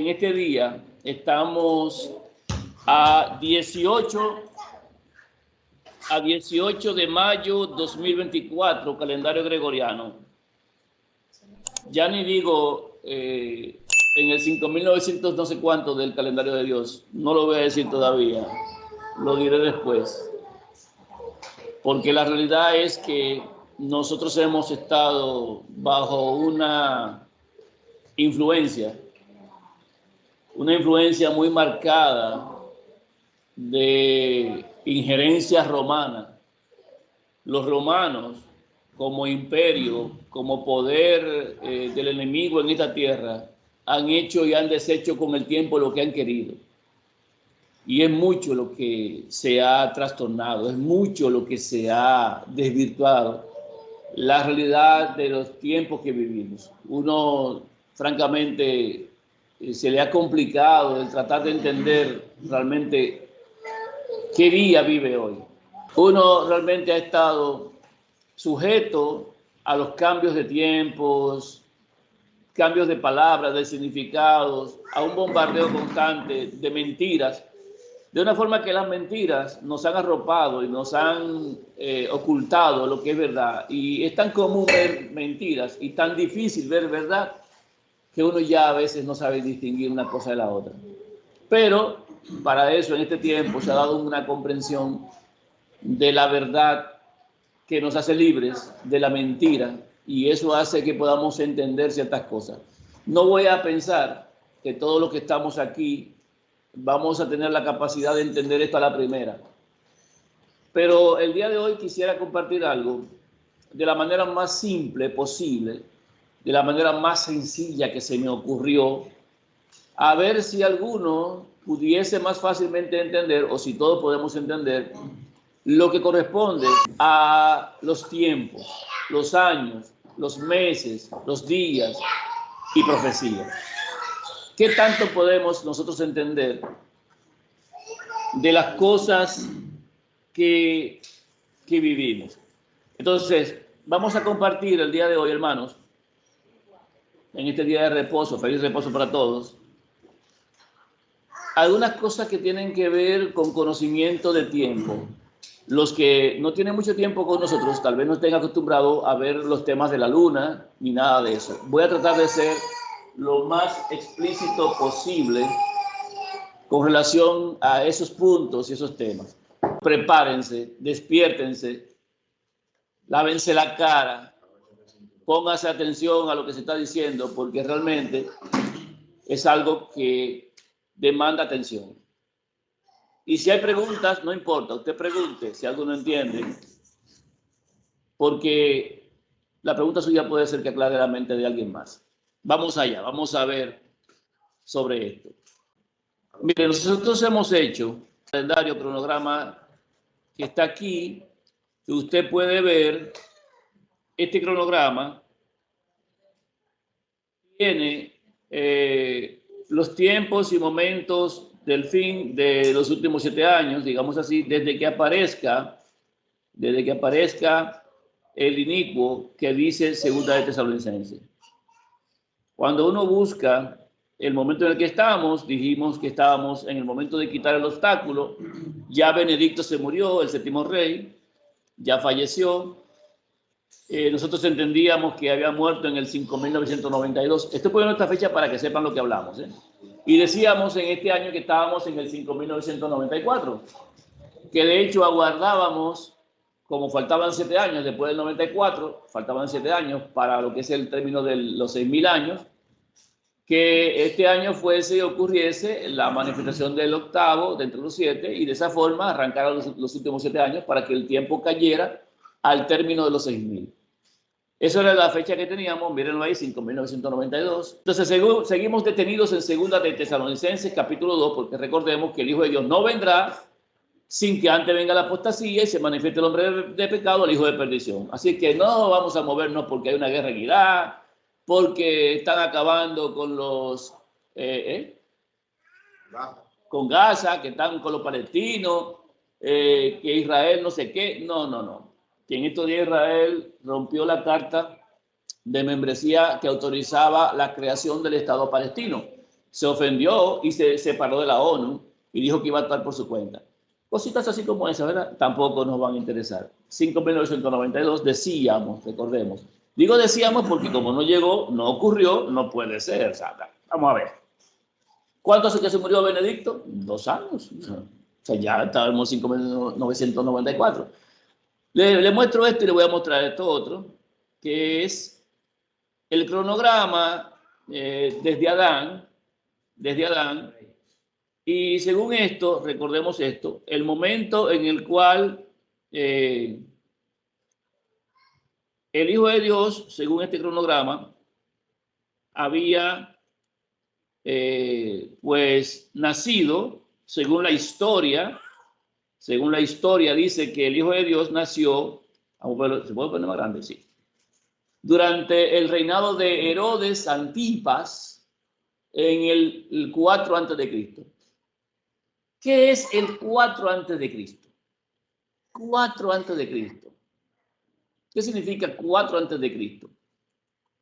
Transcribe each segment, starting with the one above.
en este día estamos a 18 de mayo 2024, calendario gregoriano. Ya ni digo en el 5900 no sé cuánto del calendario de Dios. No lo voy a decir todavía. Lo diré después. Porque la realidad es que nosotros hemos estado bajo una influencia muy marcada de injerencia romana. Los romanos, como imperio, como poder del enemigo en esta tierra, han hecho y han deshecho con el tiempo lo que han querido. Y es mucho lo que se ha trastornado, es mucho lo que se ha desvirtuado. La realidad de los tiempos que vivimos. Uno, francamente, se le ha complicado el tratar de entender realmente qué día vive hoy. Uno realmente ha estado sujeto a los cambios de tiempos, cambios de palabras, de significados, a un bombardeo constante de mentiras, de una forma que las mentiras nos han arropado y nos han ocultado lo que es verdad. Y es tan común ver mentiras y tan difícil ver verdad que uno ya a veces no sabe distinguir una cosa de la otra. Pero para eso en este tiempo se ha dado una comprensión de la verdad que nos hace libres de la mentira, y eso hace que podamos entender ciertas cosas. No voy a pensar que todos los que estamos aquí vamos a tener la capacidad de entender esto a la primera. Pero el día de hoy quisiera compartir algo de la manera más simple posible, de la manera más sencilla que se me ocurrió, a ver si alguno pudiese más fácilmente entender, o si todos podemos entender, lo que corresponde a los tiempos, los años, los meses, los días y profecías. ¿Qué tanto podemos nosotros entender de las cosas que vivimos? Entonces, vamos a compartir el día de hoy, hermanos, en este día de reposo, feliz reposo para todos, algunas cosas que tienen que ver con conocimiento de tiempo. Los que no tienen mucho tiempo con nosotros tal vez no estén acostumbrados a ver los temas de la luna ni nada de eso. Voy a tratar de ser lo más explícito posible con relación a esos puntos y esos temas. Prepárense, despiértense, lávense la cara, pónganse atención a lo que se está diciendo, porque realmente es algo que demanda atención. Y si hay preguntas, no importa, usted pregunte si algo no entiende, porque la pregunta suya puede ser que aclare la mente de alguien más. Vamos allá, vamos a ver sobre esto. Mire, nosotros hemos hecho un calendario, cronograma que está aquí, que usted puede ver. Este cronograma tiene los tiempos y momentos del fin de los últimos 7 años, digamos así, desde que aparezca el inicuo que dice Segunda de Tesalonicenses. Cuando uno busca el momento en el que estamos, dijimos que estábamos en el momento de quitar el obstáculo. Ya Benedicto se murió, el 7º rey, ya falleció. Nosotros entendíamos que había muerto en el 5992. Esto pone nuestra fecha para que sepan lo que hablamos, ¿eh? Y decíamos en este año que estábamos en el 5994, que de hecho aguardábamos, como faltaban 7 años después del 94, faltaban 7 años para lo que es el término de los 6000 años, que este año ocurriese la manifestación del octavo de entre los 7, y de esa forma arrancaron los últimos 7 años para que el tiempo cayera al término de los 6000. Esa era la fecha que teníamos, mírenlo ahí, 5992. Entonces seguimos detenidos en Segunda de Tesalonicenses, capítulo 2, porque recordemos que el Hijo de Dios no vendrá sin que antes venga la apostasía y se manifieste el hombre de pecado, el hijo de perdición. Así que no vamos a movernos porque hay una guerra en Irak, porque están acabando con los... con Gaza, que están con los palestinos, que Israel no sé qué. No. Que en estos días Israel rompió la carta de membresía que autorizaba la creación del Estado palestino. se ofendió y se separó de la ONU y dijo que iba a actuar por su cuenta. Cositas así como esa, ¿verdad? Tampoco nos van a interesar. 5.992 decíamos, recordemos. Digo decíamos porque como no llegó, no ocurrió, no puede ser. O sea, vamos a ver. ¿Cuánto hace que se murió Benedicto? 2 años. O sea, ya estábamos en 5.994. Le muestro esto y le voy a mostrar esto otro, que es el cronograma desde Adán. Y según esto, recordemos esto, el momento en el cual el Hijo de Dios, según este cronograma, había pues nacido, según la historia dice que el Hijo de Dios nació, ¿se puede poner más grande? Sí. Durante el reinado de Herodes Antipas en el 4 antes de Cristo. ¿Qué es el 4 antes de Cristo? 4 antes de Cristo. ¿Qué significa 4 antes de Cristo?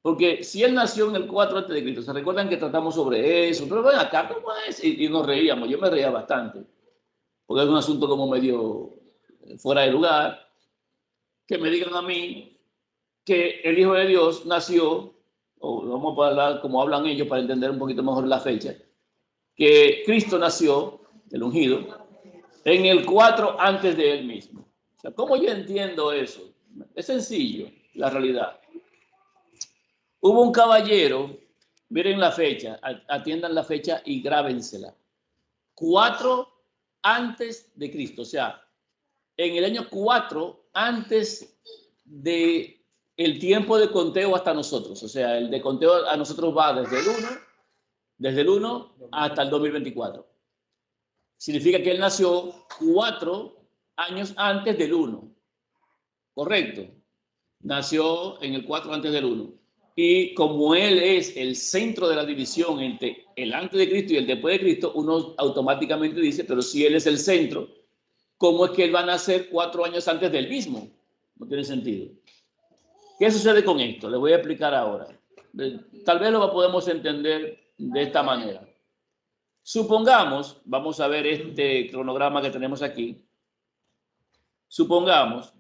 Porque si él nació en el 4 antes de Cristo, ¿se recuerdan que tratamos sobre eso? Pero ven acá, ¿cómo es? Y nos reíamos, yo me reía bastante, porque es un asunto como medio fuera de lugar, que me digan a mí que el Hijo de Dios nació, o vamos a hablar como hablan ellos para entender un poquito mejor la fecha, que Cristo nació, el ungido, en el 4 antes de él mismo. O sea, ¿cómo yo entiendo eso? Es sencillo, la realidad. Hubo un caballero, miren la fecha, atiendan la fecha y grábensela. 4 antes de Cristo, o sea, en el año 4 antes de el tiempo de conteo hasta nosotros, o sea, el de conteo a nosotros va desde el 1 hasta el 2024. Significa que él nació 4 años antes del 1. Correcto. Nació en el 4 antes del 1. Y como él es el centro de la división entre el antes de Cristo y el después de Cristo, uno automáticamente dice, pero si él es el centro, ¿cómo es que él va a nacer 4 años antes del mismo? No tiene sentido. ¿Qué sucede con esto? Les voy a explicar ahora. Tal vez lo podemos entender de esta manera. Supongamos, vamos a ver este cronograma que tenemos aquí. Supongamos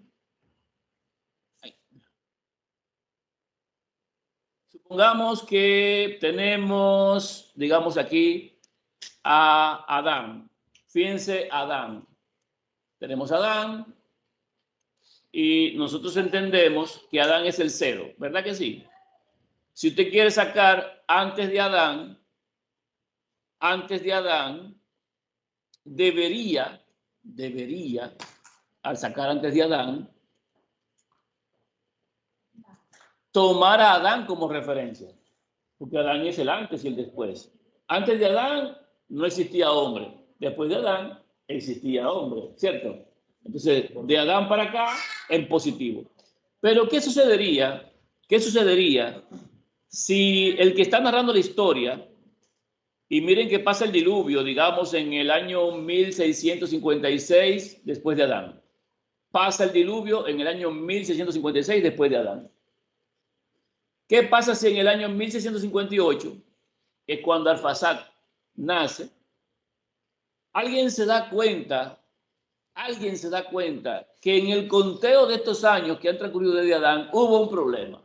que tenemos, digamos aquí, a Adán. Fíjense, Adán. Tenemos a Adán y nosotros entendemos que Adán es el 0, ¿verdad que sí? Si usted quiere sacar antes de Adán, debería, al sacar antes de Adán, tomar a Adán como referencia, porque Adán es el antes y el después. Antes de Adán no existía hombre, después de Adán existía hombre, ¿cierto? Entonces, de Adán para acá, en positivo. Pero, ¿qué sucedería si el que está narrando la historia, y miren que pasa el diluvio, digamos, en el año 1656 después de Adán? Pasa el diluvio en el año 1656 después de Adán. ¿Qué pasa si en el año 1658, que es cuando Arfaxad nace, alguien se da cuenta que en el conteo de estos años que han transcurrido desde Adán hubo un problema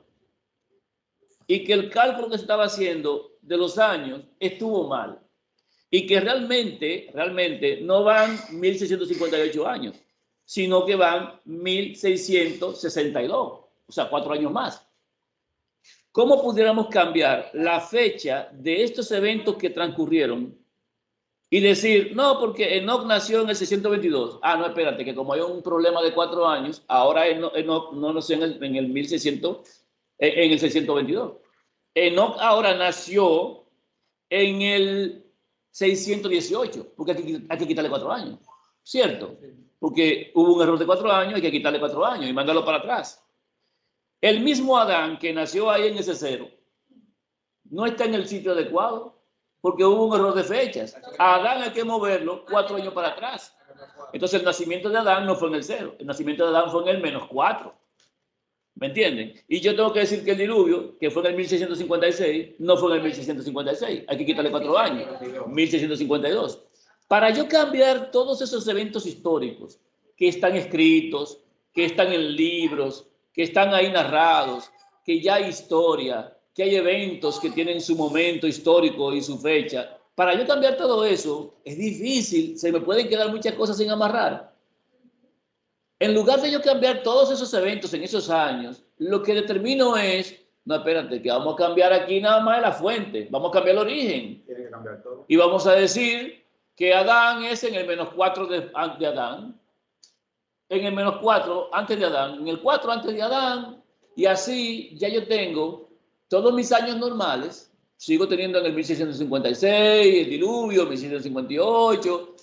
y que el cálculo que se estaba haciendo de los años estuvo mal y que realmente no van 1658 años, sino que van 1662, o sea, 4 años más. ¿Cómo pudiéramos cambiar la fecha de estos eventos que transcurrieron y decir, no, porque Enoc nació en el 622? Ah, no, espérate, que como hay un problema de 4 años, ahora Enoc no nació en el 622. Enoc ahora nació en el 618, porque hay que quitarle 4 años, ¿cierto? Porque hubo un error de 4 años, hay que quitarle 4 años y mandarlo para atrás. El mismo Adán que nació ahí en ese 0 no está en el sitio adecuado porque hubo un error de fechas. A Adán hay que moverlo 4 años para atrás. Entonces el nacimiento de Adán no fue en el 0, el nacimiento de Adán fue en el -4. ¿Me entienden? Y yo tengo que decir que el diluvio, que fue en el 1656, no fue en el 1656. Hay que quitarle 4 años. 1652. Para yo cambiar todos esos eventos históricos que están escritos, que están en libros, que están ahí narrados, que ya hay historia, que hay eventos que tienen su momento histórico y su fecha. Para yo cambiar todo eso, es difícil. Se me pueden quedar muchas cosas sin amarrar. En lugar de yo cambiar todos esos eventos en esos años, lo que determino es, no, espérate, que vamos a cambiar aquí nada más la fuente, vamos a cambiar el origen. Tiene que cambiar todo. Y vamos a decir que Adán es en el -4 de Adán, en el -4 antes de Adán, en el 4 antes de Adán, y así ya yo tengo todos mis años normales, sigo teniendo en el 1656, el diluvio, 1658,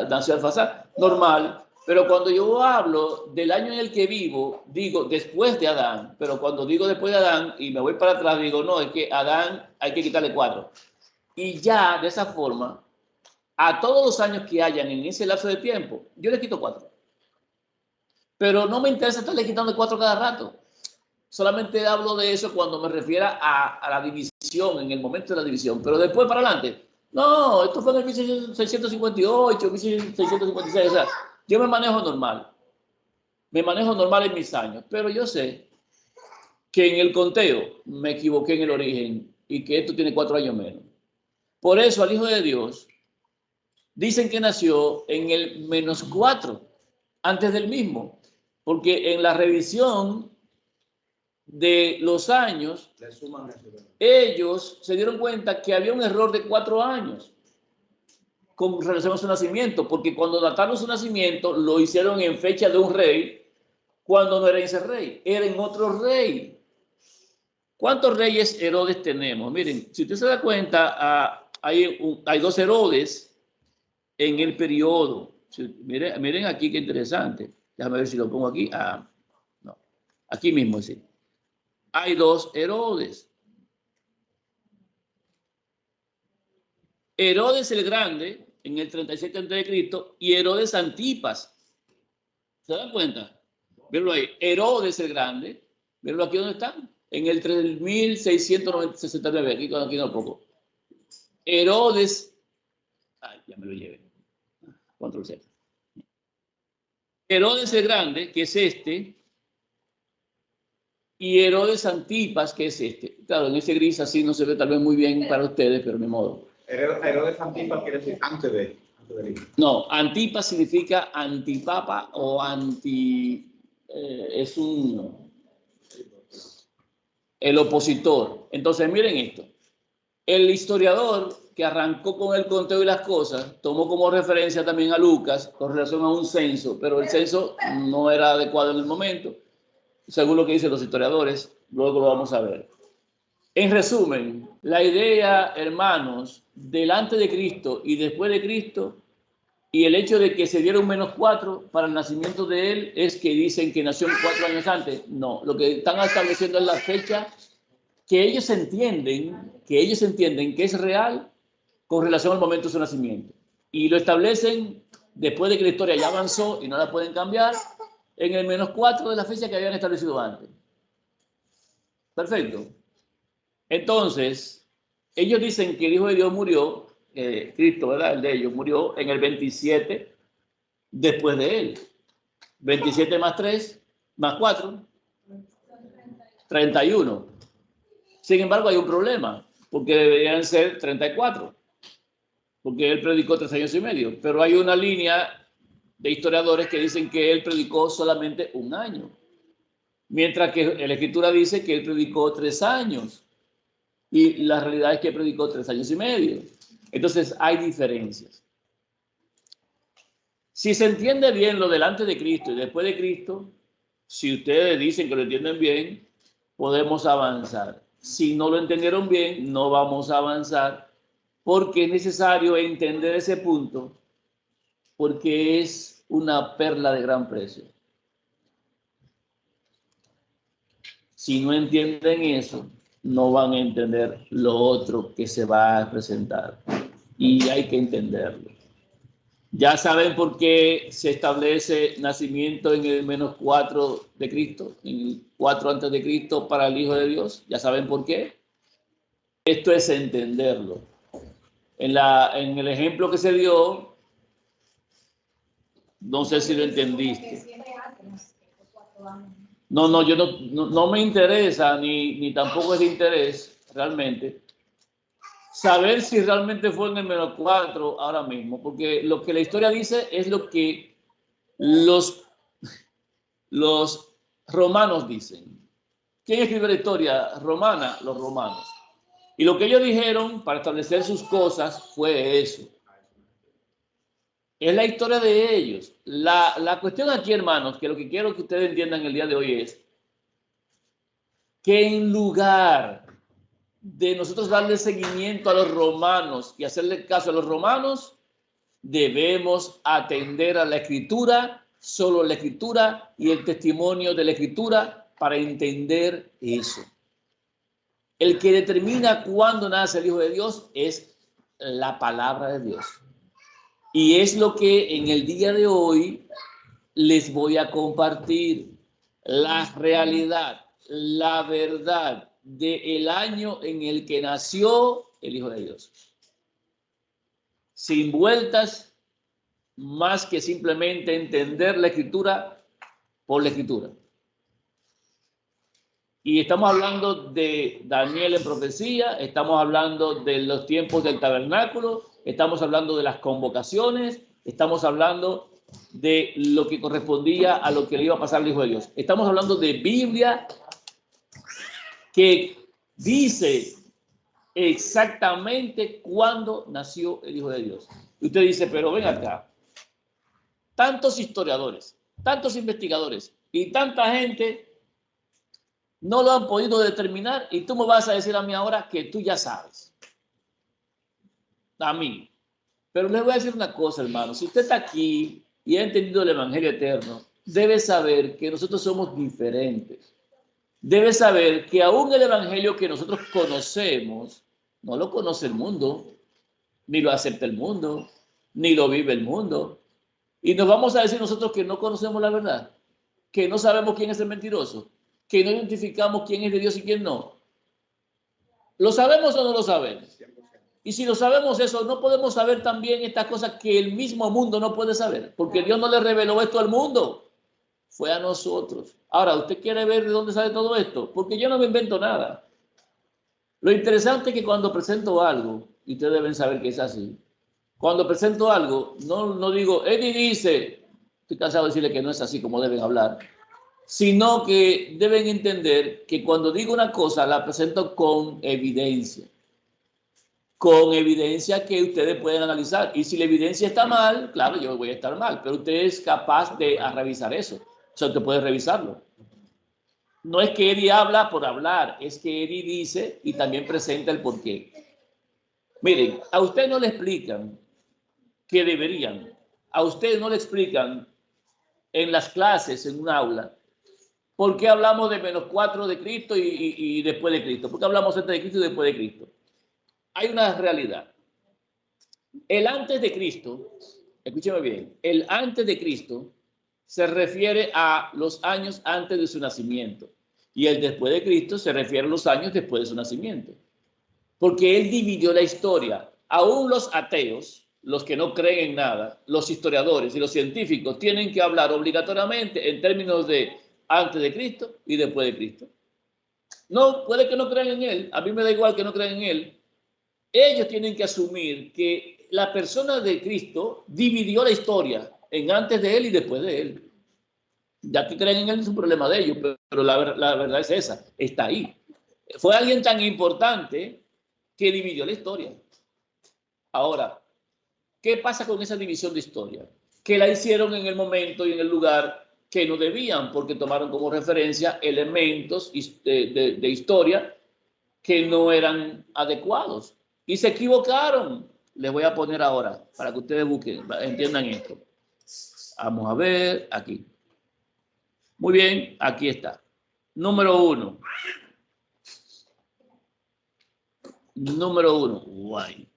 nació Alfazar, normal. Pero cuando yo hablo del año en el que vivo, digo después de Adán. Pero cuando digo después de Adán y me voy para atrás, digo, no, es que Adán hay que quitarle 4. Y ya de esa forma, a todos los años que hayan en ese lapso de tiempo, yo le quito 4. Pero no me interesa estarle quitando 4 cada rato. Solamente hablo de eso cuando me refiera a la división, en el momento de la división. Pero después para adelante, no, esto fue en el 1658, 1656, o sea, yo me manejo normal en mis años, pero yo sé que en el conteo me equivoqué en el origen y que esto tiene 4 años menos. Por eso al Hijo de Dios dicen que nació en el -4, antes del mismo, porque en la revisión de los años, ellos se dieron cuenta que había un error de 4 años. Con relación a su nacimiento, porque cuando dataron su nacimiento lo hicieron en fecha de un rey, cuando no era ese rey, era en otro rey. ¿Cuántos reyes Herodes tenemos? Miren, si usted se da cuenta, hay 2 Herodes en el periodo. Miren aquí qué interesante. Déjame ver si lo pongo aquí. No, aquí mismo sí. Hay 2 Herodes. Herodes el Grande en el 37 a.C. y Herodes Antipas. ¿Se dan cuenta? Verlo ahí. Herodes el Grande. Verlo aquí donde están. En el 3669. Aquí no poco. Herodes. Ya me lo llevé. Control Z. Herodes el Grande, que es este. Y Herodes Antipas, que es este. Claro, en ese gris así no se ve tal vez muy bien para ustedes, pero de modo. Herodes Antipas quiere decir antes de No, Antipas significa antipapa o es el opositor. Entonces, miren esto. El historiador que arrancó con el conteo y las cosas tomó como referencia también a Lucas con relación a un censo, pero el censo no era adecuado en el momento, según lo que dicen los historiadores. Luego lo vamos a ver. En resumen, la idea, hermanos, delante de Cristo y después de Cristo, y el hecho de que se diera un -4 para el nacimiento de él, es que dicen que nació 4 años antes. No, lo que están estableciendo es la fecha que ellos entienden que es real con relación al momento de su nacimiento. Y lo establecen después de que la historia ya avanzó y no la pueden cambiar, en el -4 de la fecha que habían establecido antes. Perfecto. Entonces, ellos dicen que el Hijo de Dios murió, Cristo, ¿verdad? El de ellos murió en el 27 después de él. 27 más 3, más 4, 31. Sin embargo, hay un problema, porque deberían ser 34, porque él predicó 3 años y medio. Pero hay una línea de historiadores que dicen que él predicó solamente 1 año, mientras que la Escritura dice que él predicó 3 años. Y la realidad es que predicó 3 años y medio. Entonces hay diferencias. Si se entiende bien lo delante de Cristo y después de Cristo, si ustedes dicen que lo entienden bien, podemos avanzar. Si no lo entendieron bien, no vamos a avanzar, porque es necesario entender ese punto, porque es una perla de gran precio. Si no entienden eso, no van a entender lo otro que se va a presentar. Y hay que entenderlo. Ya saben por qué se establece nacimiento en el -4 de Cristo, en el 4 antes de Cristo para el Hijo de Dios. Ya saben por qué. Esto es entenderlo. En el ejemplo que se dio, no sé si lo entendiste. No, yo no me interesa, ni tampoco es de interés realmente saber si realmente fue en el -4 ahora mismo, porque lo que la historia dice es lo que los romanos dicen. ¿Quién escribe la historia romana? Los romanos. Y lo que ellos dijeron para establecer sus cosas fue eso. Es la historia de ellos. La cuestión aquí, hermanos, que lo que quiero que ustedes entiendan el día de hoy es que en lugar de nosotros darle seguimiento a los romanos y hacerle caso a los romanos, debemos atender a la Escritura, solo la Escritura y el testimonio de la Escritura para entender eso. El que determina cuándo nace el Hijo de Dios es la palabra de Dios. Y es lo que en el día de hoy les voy a compartir. La realidad, la verdad del año en el que nació el Hijo de Dios. Sin vueltas, más que simplemente entender la Escritura por la Escritura. Y estamos hablando de Daniel en profecía, estamos hablando de los tiempos del tabernáculo, estamos hablando de las convocaciones, estamos hablando de lo que correspondía a lo que le iba a pasar al Hijo de Dios. Estamos hablando de Biblia que dice exactamente cuándo nació el Hijo de Dios. Y usted dice, pero ven acá, tantos historiadores, tantos investigadores y tanta gente no lo han podido determinar y tú me vas a decir a mí ahora que tú ya sabes. A mí. Pero les voy a decir una cosa, hermano. Si usted está aquí y ha entendido el Evangelio eterno, debe saber que nosotros somos diferentes. Debe saber que aún el Evangelio que nosotros conocemos, no lo conoce el mundo, ni lo acepta el mundo, ni lo vive el mundo. Y nos vamos a decir nosotros que no conocemos la verdad, que no sabemos quién es el mentiroso, que no identificamos quién es de Dios y quién no. ¿Lo sabemos o no lo sabemos? Y si lo sabemos eso, no podemos saber también estas cosas que el mismo mundo no puede saber, porque Dios no le reveló esto al mundo, fue a nosotros. Ahora, ¿usted quiere ver de dónde sale todo esto? Porque yo no me invento nada. Lo interesante es que cuando presento algo, y ustedes deben saber que es así, cuando presento algo, no digo, Eddie dice, estoy cansado de decirle que no es así como deben hablar, sino que deben entender que cuando digo una cosa, la presento con evidencia que ustedes pueden analizar. Y si la evidencia está mal, claro, yo voy a estar mal, pero usted es capaz de revisar eso. O sea, usted puede revisarlo. No es que Eddie habla por hablar, es que Eddie dice y también presenta el porqué. Miren, a usted no le explican que deberían, a usted no le explican en las clases, en un aula, por qué hablamos de -4 de Cristo y después de Cristo, por qué hablamos antes de Cristo y después de Cristo. Hay una realidad. El antes de Cristo, escúcheme bien, el antes de Cristo se refiere a los años antes de su nacimiento y el después de Cristo se refiere a los años después de su nacimiento. Porque él dividió la historia. Aún los ateos, los que no creen en nada, los historiadores y los científicos tienen que hablar obligatoriamente en términos de antes de Cristo y después de Cristo. No, puede que no crean en él, a mí me da igual que no crean en él. Ellos tienen que asumir que la persona de Cristo dividió la historia en antes de él y después de él. Ya que creen en él es un problema de ellos, pero la verdad es esa, está ahí. Fue alguien tan importante que dividió la historia. Ahora, ¿qué pasa con esa división de historia? Que la hicieron en el momento y en el lugar que no debían, porque tomaron como referencia elementos de historia que no eran adecuados. Y se equivocaron. Les voy a poner ahora, para que ustedes busquen, entiendan esto. Vamos a ver, aquí. Muy bien, aquí está. Número 1. Número 1. Guay.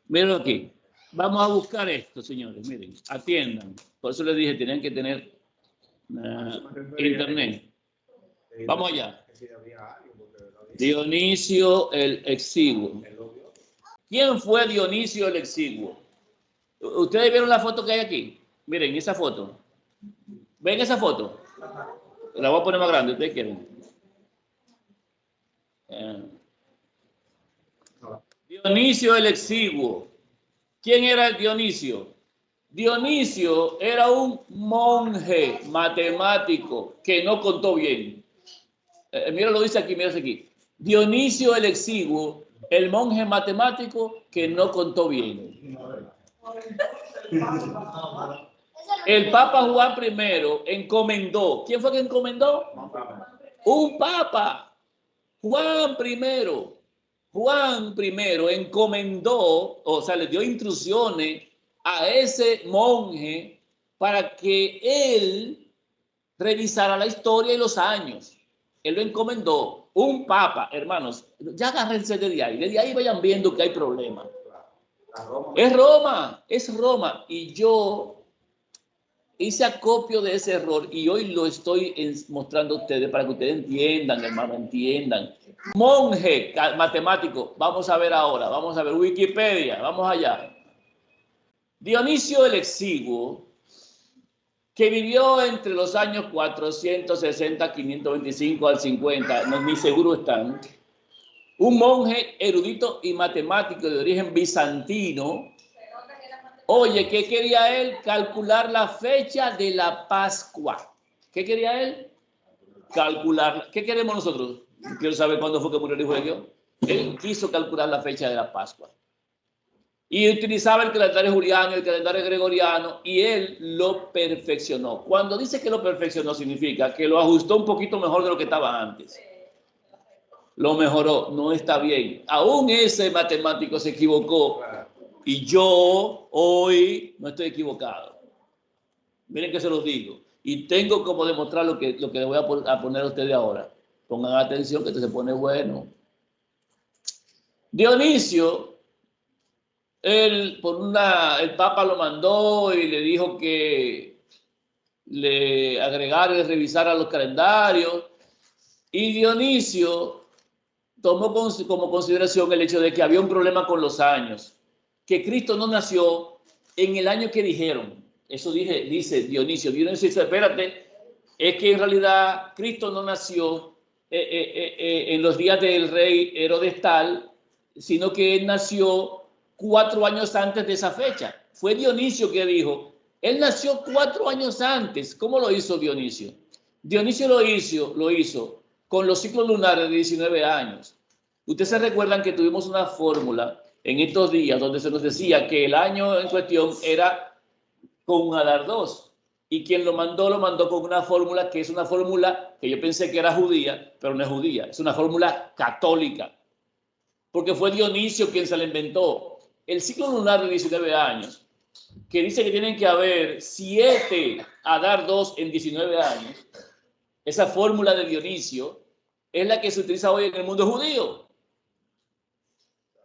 Miren aquí. Vamos a buscar esto, señores. Miren, atiendan. Por eso les dije, tienen que tener internet. Vamos allá. Dionisio el Exiguo. ¿Quién fue Dionisio el Exiguo? ¿Ustedes vieron la foto que hay aquí? Miren, esa foto. ¿Ven esa foto? La voy a poner más grande, ustedes quieren. Dionisio el Exiguo. ¿Quién era el Dionisio? Dionisio era un monje matemático que no contó bien. Mira, lo dice aquí, mira aquí. Dionisio el Exiguo, el monje matemático que no contó bien. El Papa Juan I encomendó. ¿Quién fue que encomendó? Un Papa. Juan I. Juan I encomendó, o sea, le dio instrucciones a ese monje para que él revisara la historia y los años. Él lo encomendó. Un Papa, hermanos, ya agárrense desde ahí. Desde ahí vayan viendo que hay problemas. Es Roma, es Roma. Y yo hice acopio de ese error y hoy lo estoy mostrando a ustedes para que ustedes entiendan, hermano, entiendan. Monje matemático, vamos a ver ahora, vamos a ver Wikipedia, vamos allá. Dionisio el Exiguo, que vivió entre los años 460, 525 al 50, no, ni seguro están, un monje erudito y matemático de origen bizantino. Oye, ¿qué quería él? Calcular la fecha de la Pascua. ¿Qué quería él? Calcular. ¿Qué queremos nosotros? Quiero saber cuándo fue que murió el Hijo de Dios. Él quiso calcular la fecha de la Pascua. Y utilizaba el calendario juliano, el calendario gregoriano, y él lo perfeccionó. Cuando dice que lo perfeccionó, significa que lo ajustó un poquito mejor de lo que estaba antes. Lo mejoró, no está bien. Aún ese matemático se equivocó. Y yo hoy no estoy equivocado. Miren que se los digo. Y tengo como demostrar lo que le voy a poner a ustedes ahora. Pongan atención que esto se pone bueno. Dionisio, el Papa lo mandó y le dijo que le agregara y revisara los calendarios. Y Dionisio tomó como consideración el hecho de que había un problema con los años. Que Cristo no nació en el año que dijeron. Eso dice Dionisio. Dionisio dice, espérate, es que en realidad Cristo no nació en los días del rey Herodes tal, sino que él nació 4 años antes de esa fecha. Fue Dionisio que dijo, él nació 4 años antes. ¿Cómo lo hizo Dionisio? Dionisio lo hizo con los ciclos lunares de 19 años. Ustedes se recuerdan que tuvimos una fórmula en estos días donde se nos decía que el año en cuestión era con un Adar 2 y quien lo mandó con una fórmula que es una fórmula que yo pensé que era judía, pero no es judía, es una fórmula católica, porque fue Dionisio quien se la inventó. El ciclo lunar de 19 años, que dice que tienen que haber 7 Adar 2 en 19 años, esa fórmula de Dionisio es la que se utiliza hoy en el mundo judío.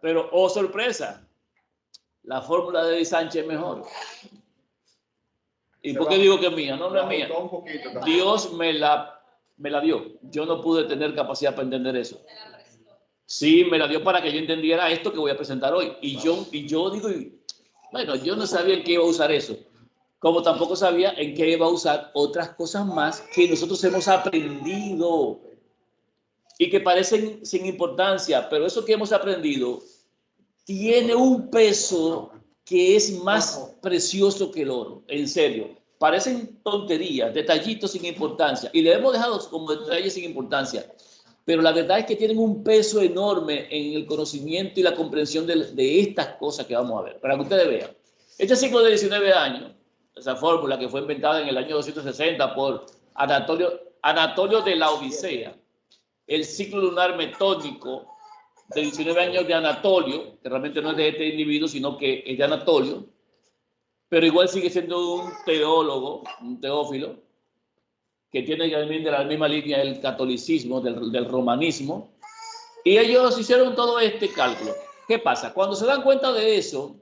Pero, oh sorpresa, la fórmula de Sánchez es mejor. ¿Y por qué digo que es mía? No es mía. Dios me la dio. Yo no pude tener capacidad para entender eso. Sí, me la dio para que yo entendiera esto que voy a presentar hoy. Y yo digo, bueno, yo no sabía en qué iba a usar eso. Como tampoco sabía en qué iba a usar otras cosas más que nosotros hemos aprendido y que parecen sin importancia, pero eso que hemos aprendido tiene un peso que es más precioso que el oro, en serio. Parecen tonterías, detallitos sin importancia, y le hemos dejado como detalles sin importancia, pero la verdad es que tienen un peso enorme en el conocimiento y la comprensión de estas cosas que vamos a ver, para que ustedes vean. Este ciclo de 19 años, esa fórmula que fue inventada en el año 260 por Anatolio de la Odisea, el ciclo lunar metódico de 19 años de Anatolio, que realmente no es de este individuo, sino que es de Anatolio, pero igual sigue siendo un teólogo, un teófilo, que tiene también de la misma línea del catolicismo, del romanismo, y ellos hicieron todo este cálculo. ¿qué pasa? Cuando se dan cuenta de eso,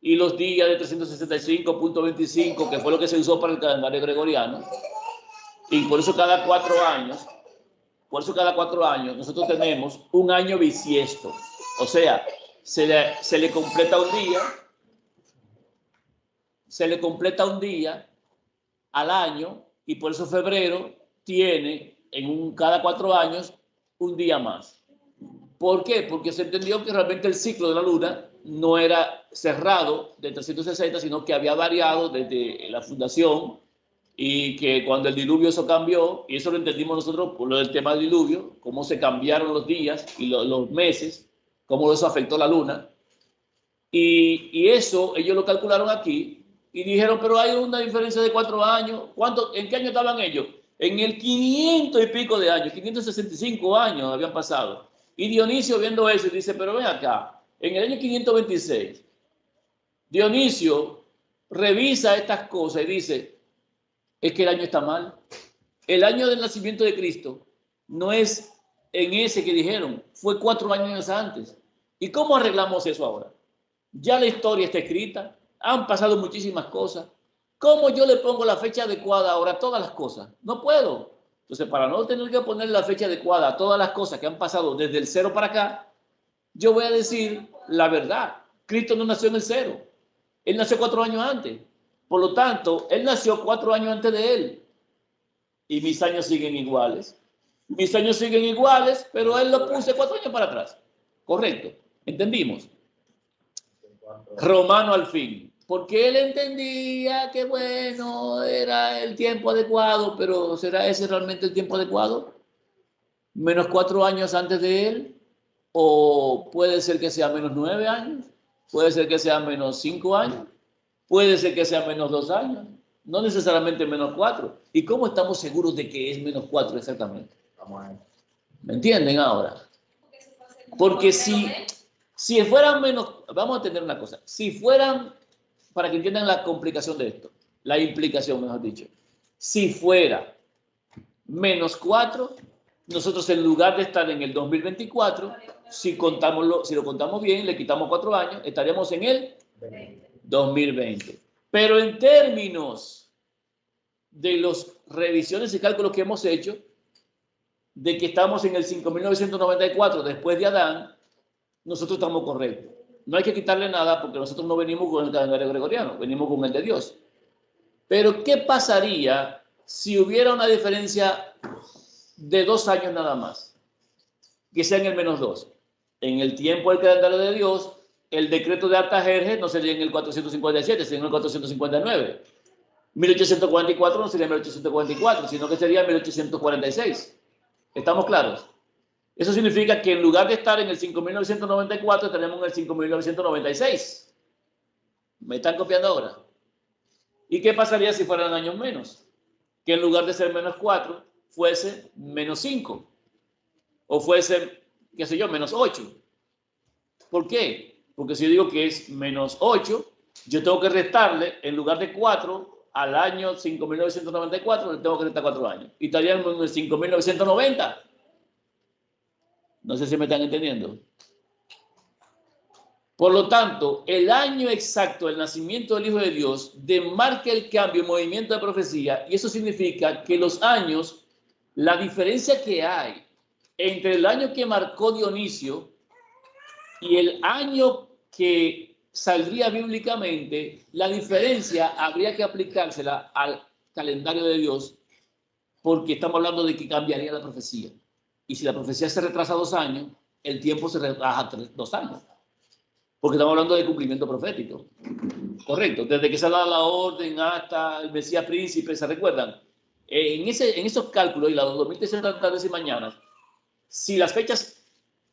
y los días de 365.25, que fue lo que se usó para el calendario gregoriano, y por eso cada 4 años, nosotros tenemos un año bisiesto. O sea, se le completa un día al año, y por eso febrero tiene cada 4 años un día más. ¿Por qué? Porque se entendió que realmente el ciclo de la luna no era cerrado de 360, sino que había variado desde la fundación, y que cuando el diluvio eso cambió, y eso lo entendimos nosotros por lo del tema del diluvio, cómo se cambiaron los días y los meses, cómo eso afectó la luna. Y eso ellos lo calcularon aquí y dijeron, pero hay una diferencia de 4 años. ¿En qué año estaban ellos? En el 500 y pico de años, 565 años habían pasado. Y Dionisio, viendo eso, dice, pero ven acá, en el año 526, Dionisio revisa estas cosas y dice, es que el año está mal. El año del nacimiento de Cristo no es en ese que dijeron, fue 4 años antes. ¿Y cómo arreglamos eso ahora? Ya la historia está escrita, han pasado muchísimas cosas. ¿Cómo yo le pongo la fecha adecuada ahora a todas las cosas? No puedo. Entonces, para no tener que poner la fecha adecuada a todas las cosas que han pasado desde el 0 para acá, yo voy a decir la verdad. Cristo no nació en el 0. Él nació 4 años antes. Por lo tanto, él nació 4 años antes de él. Y mis años siguen iguales. Mis años siguen iguales, pero él lo puse 4 años para atrás. Correcto. ¿Entendimos? Romano al fin. Porque él entendía que, bueno, era el tiempo adecuado, pero ¿será ese realmente el tiempo adecuado? ¿Menos 4 años antes de él? ¿O puede ser que sea menos 9 años? ¿Puede ser que sea menos 5 años? Puede ser que sea menos 2 años, no necesariamente menos 4. ¿Y cómo estamos seguros de que es menos 4 exactamente? ¿Me entienden ahora? Porque si fueran menos, vamos a entender una cosa, si fueran, para que entiendan la complicación de esto, la implicación, mejor dicho, si fuera menos 4, nosotros en lugar de estar en el 2024, si lo contamos bien, le quitamos 4 años, estaríamos en el 2020. Pero en términos de las revisiones y cálculos que hemos hecho, de que estamos en el 5.994 después de Adán, nosotros estamos correctos. No hay que quitarle nada porque nosotros no venimos con el calendario gregoriano, venimos con el de Dios. Pero ¿qué pasaría si hubiera una diferencia de 2 años nada más? Que sea en el menos 2. En el tiempo del calendario de Dios, el decreto de Artajerjes no sería en el 457, sería en el 459. 1844 no sería 1844, sino que sería 1846. ¿Estamos claros? Eso significa que en lugar de estar en el 5.994, estaremos en el 5.996. ¿Me están copiando ahora? ¿Y qué pasaría si fueran años menos? Que en lugar de ser menos 4, fuese menos 5. O fuese, qué sé yo, menos 8. ¿Por qué? Porque si yo digo que es menos 8, yo tengo que restarle, en lugar de 4, al año 5.994, le tengo que restar 4 años. Y estaríamos en el 5.990. No sé si me están entendiendo. Por lo tanto, el año exacto del nacimiento del Hijo de Dios demarca el cambio, el movimiento de profecía, y eso significa que los años, la diferencia que hay entre el año que marcó Dionisio y el año que saldría bíblicamente, la diferencia habría que aplicársela al calendario de Dios, porque estamos hablando de que cambiaría la profecía. Y si la profecía se retrasa 2 años, el tiempo se retrasa 2 años. Porque estamos hablando de cumplimiento profético. Correcto. Desde que se da la orden hasta el Mesías príncipe, ¿se recuerdan? En esos cálculos y las 2300 tardes y mañanas, si las fechas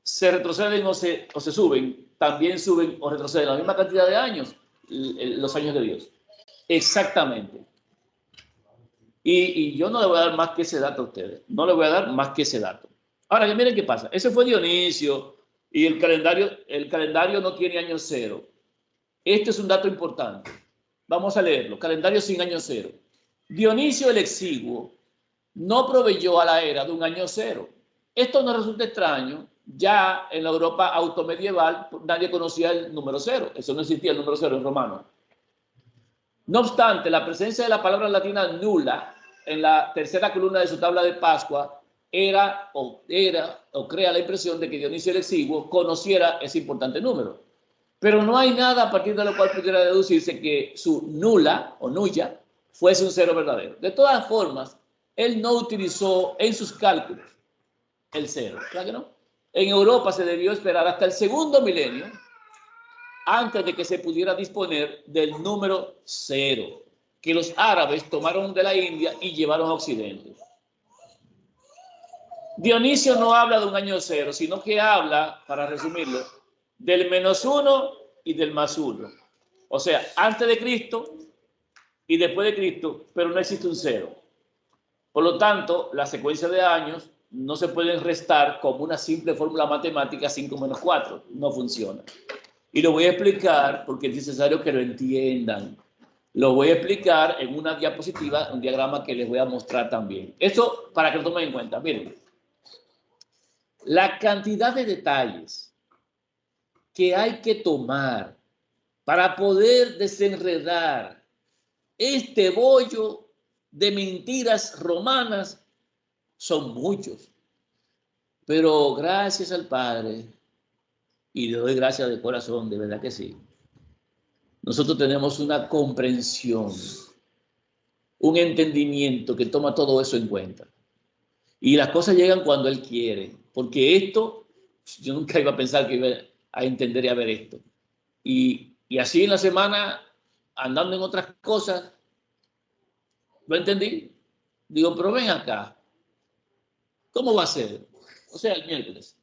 se retroceden o se suben, también suben o retroceden la misma cantidad de años, los años de Dios. Exactamente. Y yo no le voy a dar más que ese dato a ustedes. No le voy a dar más que ese dato. Ahora, miren qué pasa. Ese fue Dionisio y el calendario no tiene año 0. Este es un dato importante. Vamos a leerlo. Calendario sin año 0. Dionisio el Exiguo no proveyó a la era de un año 0. Esto nos resulta extraño ya en la Europa automedieval nadie conocía el número 0. Eso no existía el número 0 en romano. No obstante, la presencia de la palabra latina nula en la tercera columna de su tabla de Pascua era o crea la impresión de que Dionisio el Exiguo conociera ese importante número. Pero no hay nada a partir de lo cual pudiera deducirse que su nula o nulla fuese un 0 verdadero. De todas formas, él no utilizó en sus cálculos el 0. ¿Claro que no? En Europa se debió esperar hasta el segundo milenio antes de que se pudiera disponer del número 0, que los árabes tomaron de la India y llevaron a Occidente. Dionisio no habla de un año 0, sino que habla, para resumirlo, del -1 y del +1. O sea, antes de Cristo y después de Cristo, pero no existe un 0. Por lo tanto, la secuencia de años no se pueden restar como una simple fórmula matemática 5 menos 4. No funciona. Y lo voy a explicar porque es necesario que lo entiendan. Lo voy a explicar en una diapositiva, un diagrama que les voy a mostrar también. Esto para que lo tomen en cuenta. Miren, la cantidad de detalles que hay que tomar para poder desenredar este bollo de mentiras romanas son muchos. Pero gracias al Padre, y le doy gracias de corazón, de verdad que sí, nosotros tenemos una comprensión, un entendimiento que toma todo eso en cuenta. Y las cosas llegan cuando Él quiere, porque esto, yo nunca iba a pensar que iba a entender y a ver esto. Y así en la semana, andando en otras cosas, lo entendí. Digo, pero ven acá, ¿cómo va a ser? O sea, el miércoles.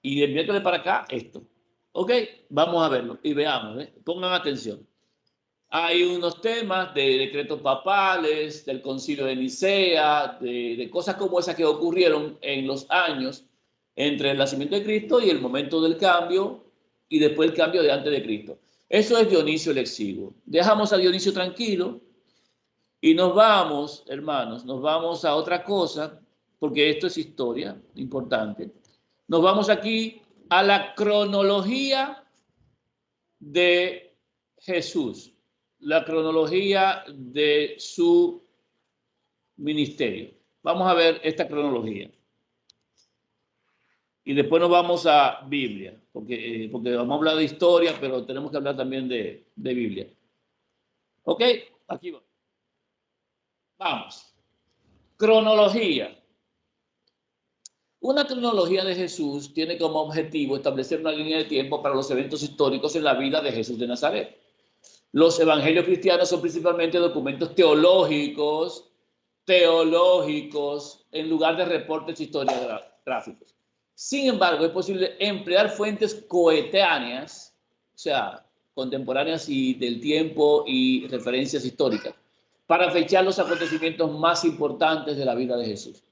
Y del miércoles para acá, esto. ¿Ok? Vamos a verlo y veamos. Pongan atención. Hay unos temas de decretos papales, del concilio de Nicea, de cosas como esas que ocurrieron en los años entre el nacimiento de Cristo y el momento del cambio y después el cambio de antes de Cristo. Eso es Dionisio el Exiguo. Dejamos a Dionisio tranquilo y nos vamos, hermanos, nos vamos a otra cosa, porque esto es historia importante. Nos vamos aquí a la cronología de Jesús, la cronología de su ministerio. Vamos a ver esta cronología. Y después nos vamos a Biblia, porque vamos a hablar de historia, pero tenemos que hablar también de Biblia. ¿Ok? Aquí va. Vamos. Cronología. Una cronología de Jesús tiene como objetivo establecer una línea de tiempo para los eventos históricos en la vida de Jesús de Nazaret. Los evangelios cristianos son principalmente documentos teológicos, en lugar de reportes historiográficos. Sin embargo, es posible emplear fuentes coetáneas, o sea, contemporáneas y del tiempo y referencias históricas, para fechar los acontecimientos más importantes de la vida de Jesús.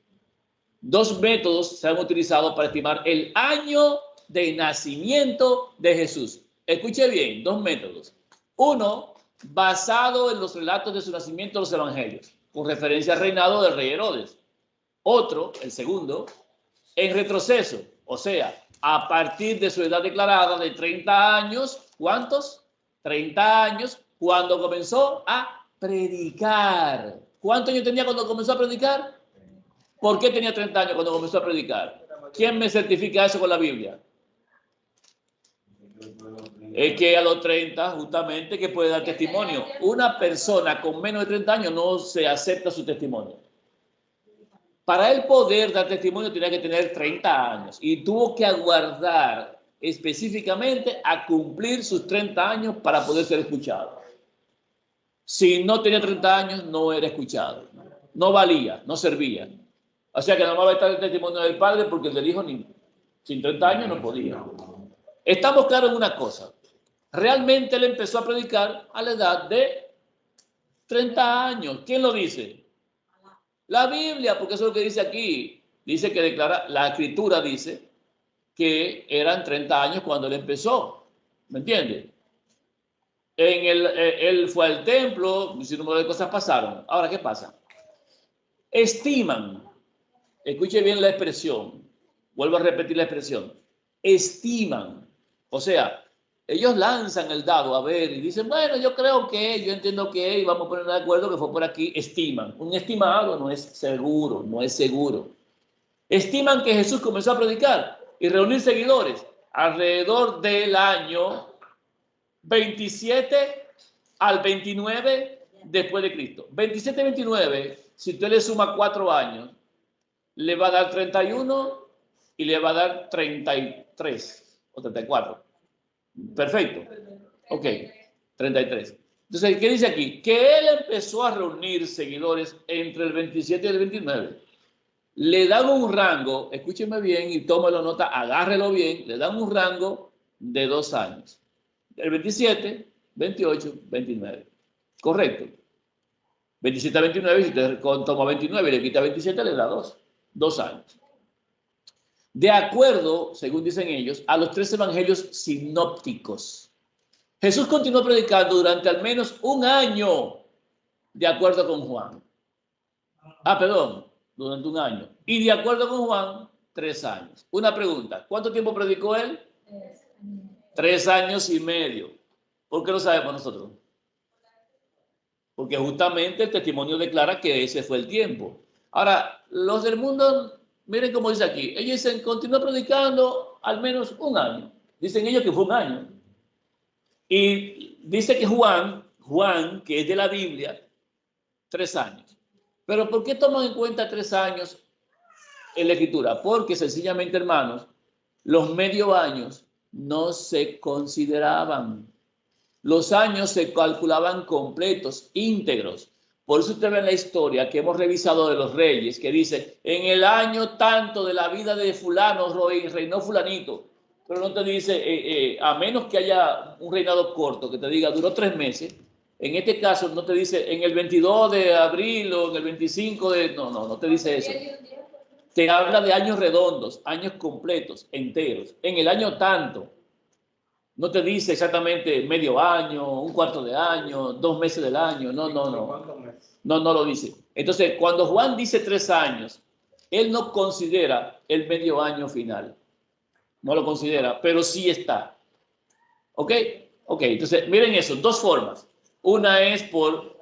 Dos métodos se han utilizado para estimar el año de nacimiento de Jesús. Escuche bien, dos métodos. Uno, basado en los relatos de su nacimiento de los evangelios, con referencia al reinado del rey Herodes. Otro, el segundo, en retroceso, o sea, a partir de su edad declarada de 30 años, ¿cuántos? 30 años, cuando comenzó a predicar. ¿Cuántos años tenía cuando comenzó a predicar? ¿Por qué tenía 30 años cuando comenzó a predicar? ¿Quién me certifica eso con la Biblia? Es que a los 30, justamente, que puede dar testimonio. Una persona con menos de 30 años no se acepta su testimonio. Para él poder dar testimonio tenía que tener 30 años y tuvo que aguardar específicamente a cumplir sus 30 años para poder ser escuchado. Si no tenía 30 años, no era escuchado. No valía, no servía. O sea que no va a estar el testimonio del padre porque el del hijo sin 30 años no podía. Estamos claros en una cosa. Realmente él empezó a predicar a la edad de 30 años. ¿Quién lo dice? La Biblia, porque eso es lo que dice aquí. Dice que declara, la escritura dice que eran 30 años cuando él empezó. ¿Me entiendes? Él fue al templo, un número de cosas pasaron. Ahora, ¿qué pasa? Estiman, escuche bien la expresión, Vuelvo a repetir la expresión. Estiman. O sea, ellos lanzan el dado a ver y dicen, bueno, yo creo que, yo entiendo que, y vamos a poner de acuerdo que fue por aquí, estiman. Un estimado no es seguro, no es seguro. Estiman que Jesús comenzó a predicar y reunir seguidores alrededor del año 27 al 29 después de Cristo. 27-29, si usted le suma 4 años, le va a dar 31 y le va a dar 33 o 34. Perfecto. Ok, 33. Entonces, ¿qué dice aquí? Que él empezó a reunir seguidores entre el 27 y el 29. Le dan un rango, escúcheme bien y tómelo nota, agárrelo bien, le dan un rango de 2 años. El 27, 28, 29. Correcto. 27 a 29, si usted toma 29 y le quita 27, le da 2 años. De acuerdo, según dicen ellos, a los 3 evangelios sinópticos. Jesús continuó predicando durante al menos 1 año, de acuerdo con Juan. Durante 1 año. Y de acuerdo con Juan, 3 años. Una pregunta, ¿cuánto tiempo predicó él? 3 años y medio. ¿Por qué lo sabemos nosotros? Porque justamente el testimonio declara que ese fue el tiempo. Ahora, los del mundo, miren cómo dice aquí, ellos dicen, continuó predicando al menos 1 año. Dicen ellos que fue 1 año. Y dice que Juan, que es de la Biblia, 3 años. Pero ¿por qué toman en cuenta 3 años en la escritura? Porque sencillamente, hermanos, los medio años no se consideraban. Los años se calculaban completos, íntegros. Por eso usted ve en la historia que hemos revisado de los reyes, que dice, en el año tanto de la vida de fulano reinó fulanito. Pero no te dice, a menos que haya un reinado corto, que te diga, duró 3 meses. En este caso no te dice, en el 22 de abril o en el 25 de... No te dice eso. Te habla de años redondos, años completos, enteros. En el año tanto. No te dice exactamente medio año, un cuarto de año, 2 meses del año. No lo dice. Entonces, cuando Juan dice 3 años, él no considera el medio año final. No lo considera, pero sí está. ¿Ok? Entonces, miren eso, 2 formas. Una es por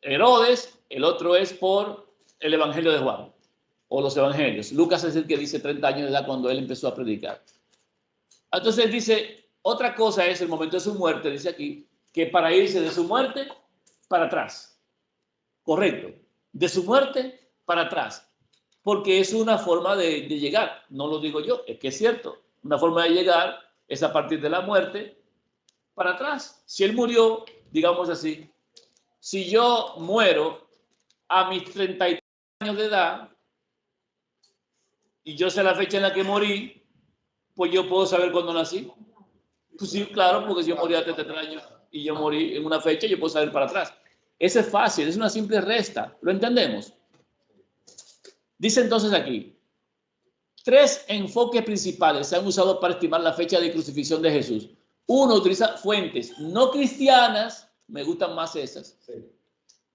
Herodes, el otro es por el Evangelio de Juan, o los Evangelios. Lucas es el que dice 30 años de edad cuando él empezó a predicar. Entonces dice... Otra cosa es el momento de su muerte, dice aquí, que para irse de su muerte para atrás. Correcto. De su muerte para atrás. Porque es una forma de llegar. No lo digo yo, es que es cierto. Una forma de llegar es a partir de la muerte para atrás. Si él murió, digamos así, si yo muero a mis 33 años de edad y yo sé la fecha en la que morí, pues yo puedo saber cuándo nací. Pues sí, claro, porque si yo morí a 33 años y yo morí en una fecha, yo puedo saber para atrás. Eso es fácil, es una simple resta. ¿Lo entendemos? Dice entonces aquí, 3 enfoques principales se han usado para estimar la fecha de crucifixión de Jesús. Uno, utiliza fuentes no cristianas, me gustan más esas,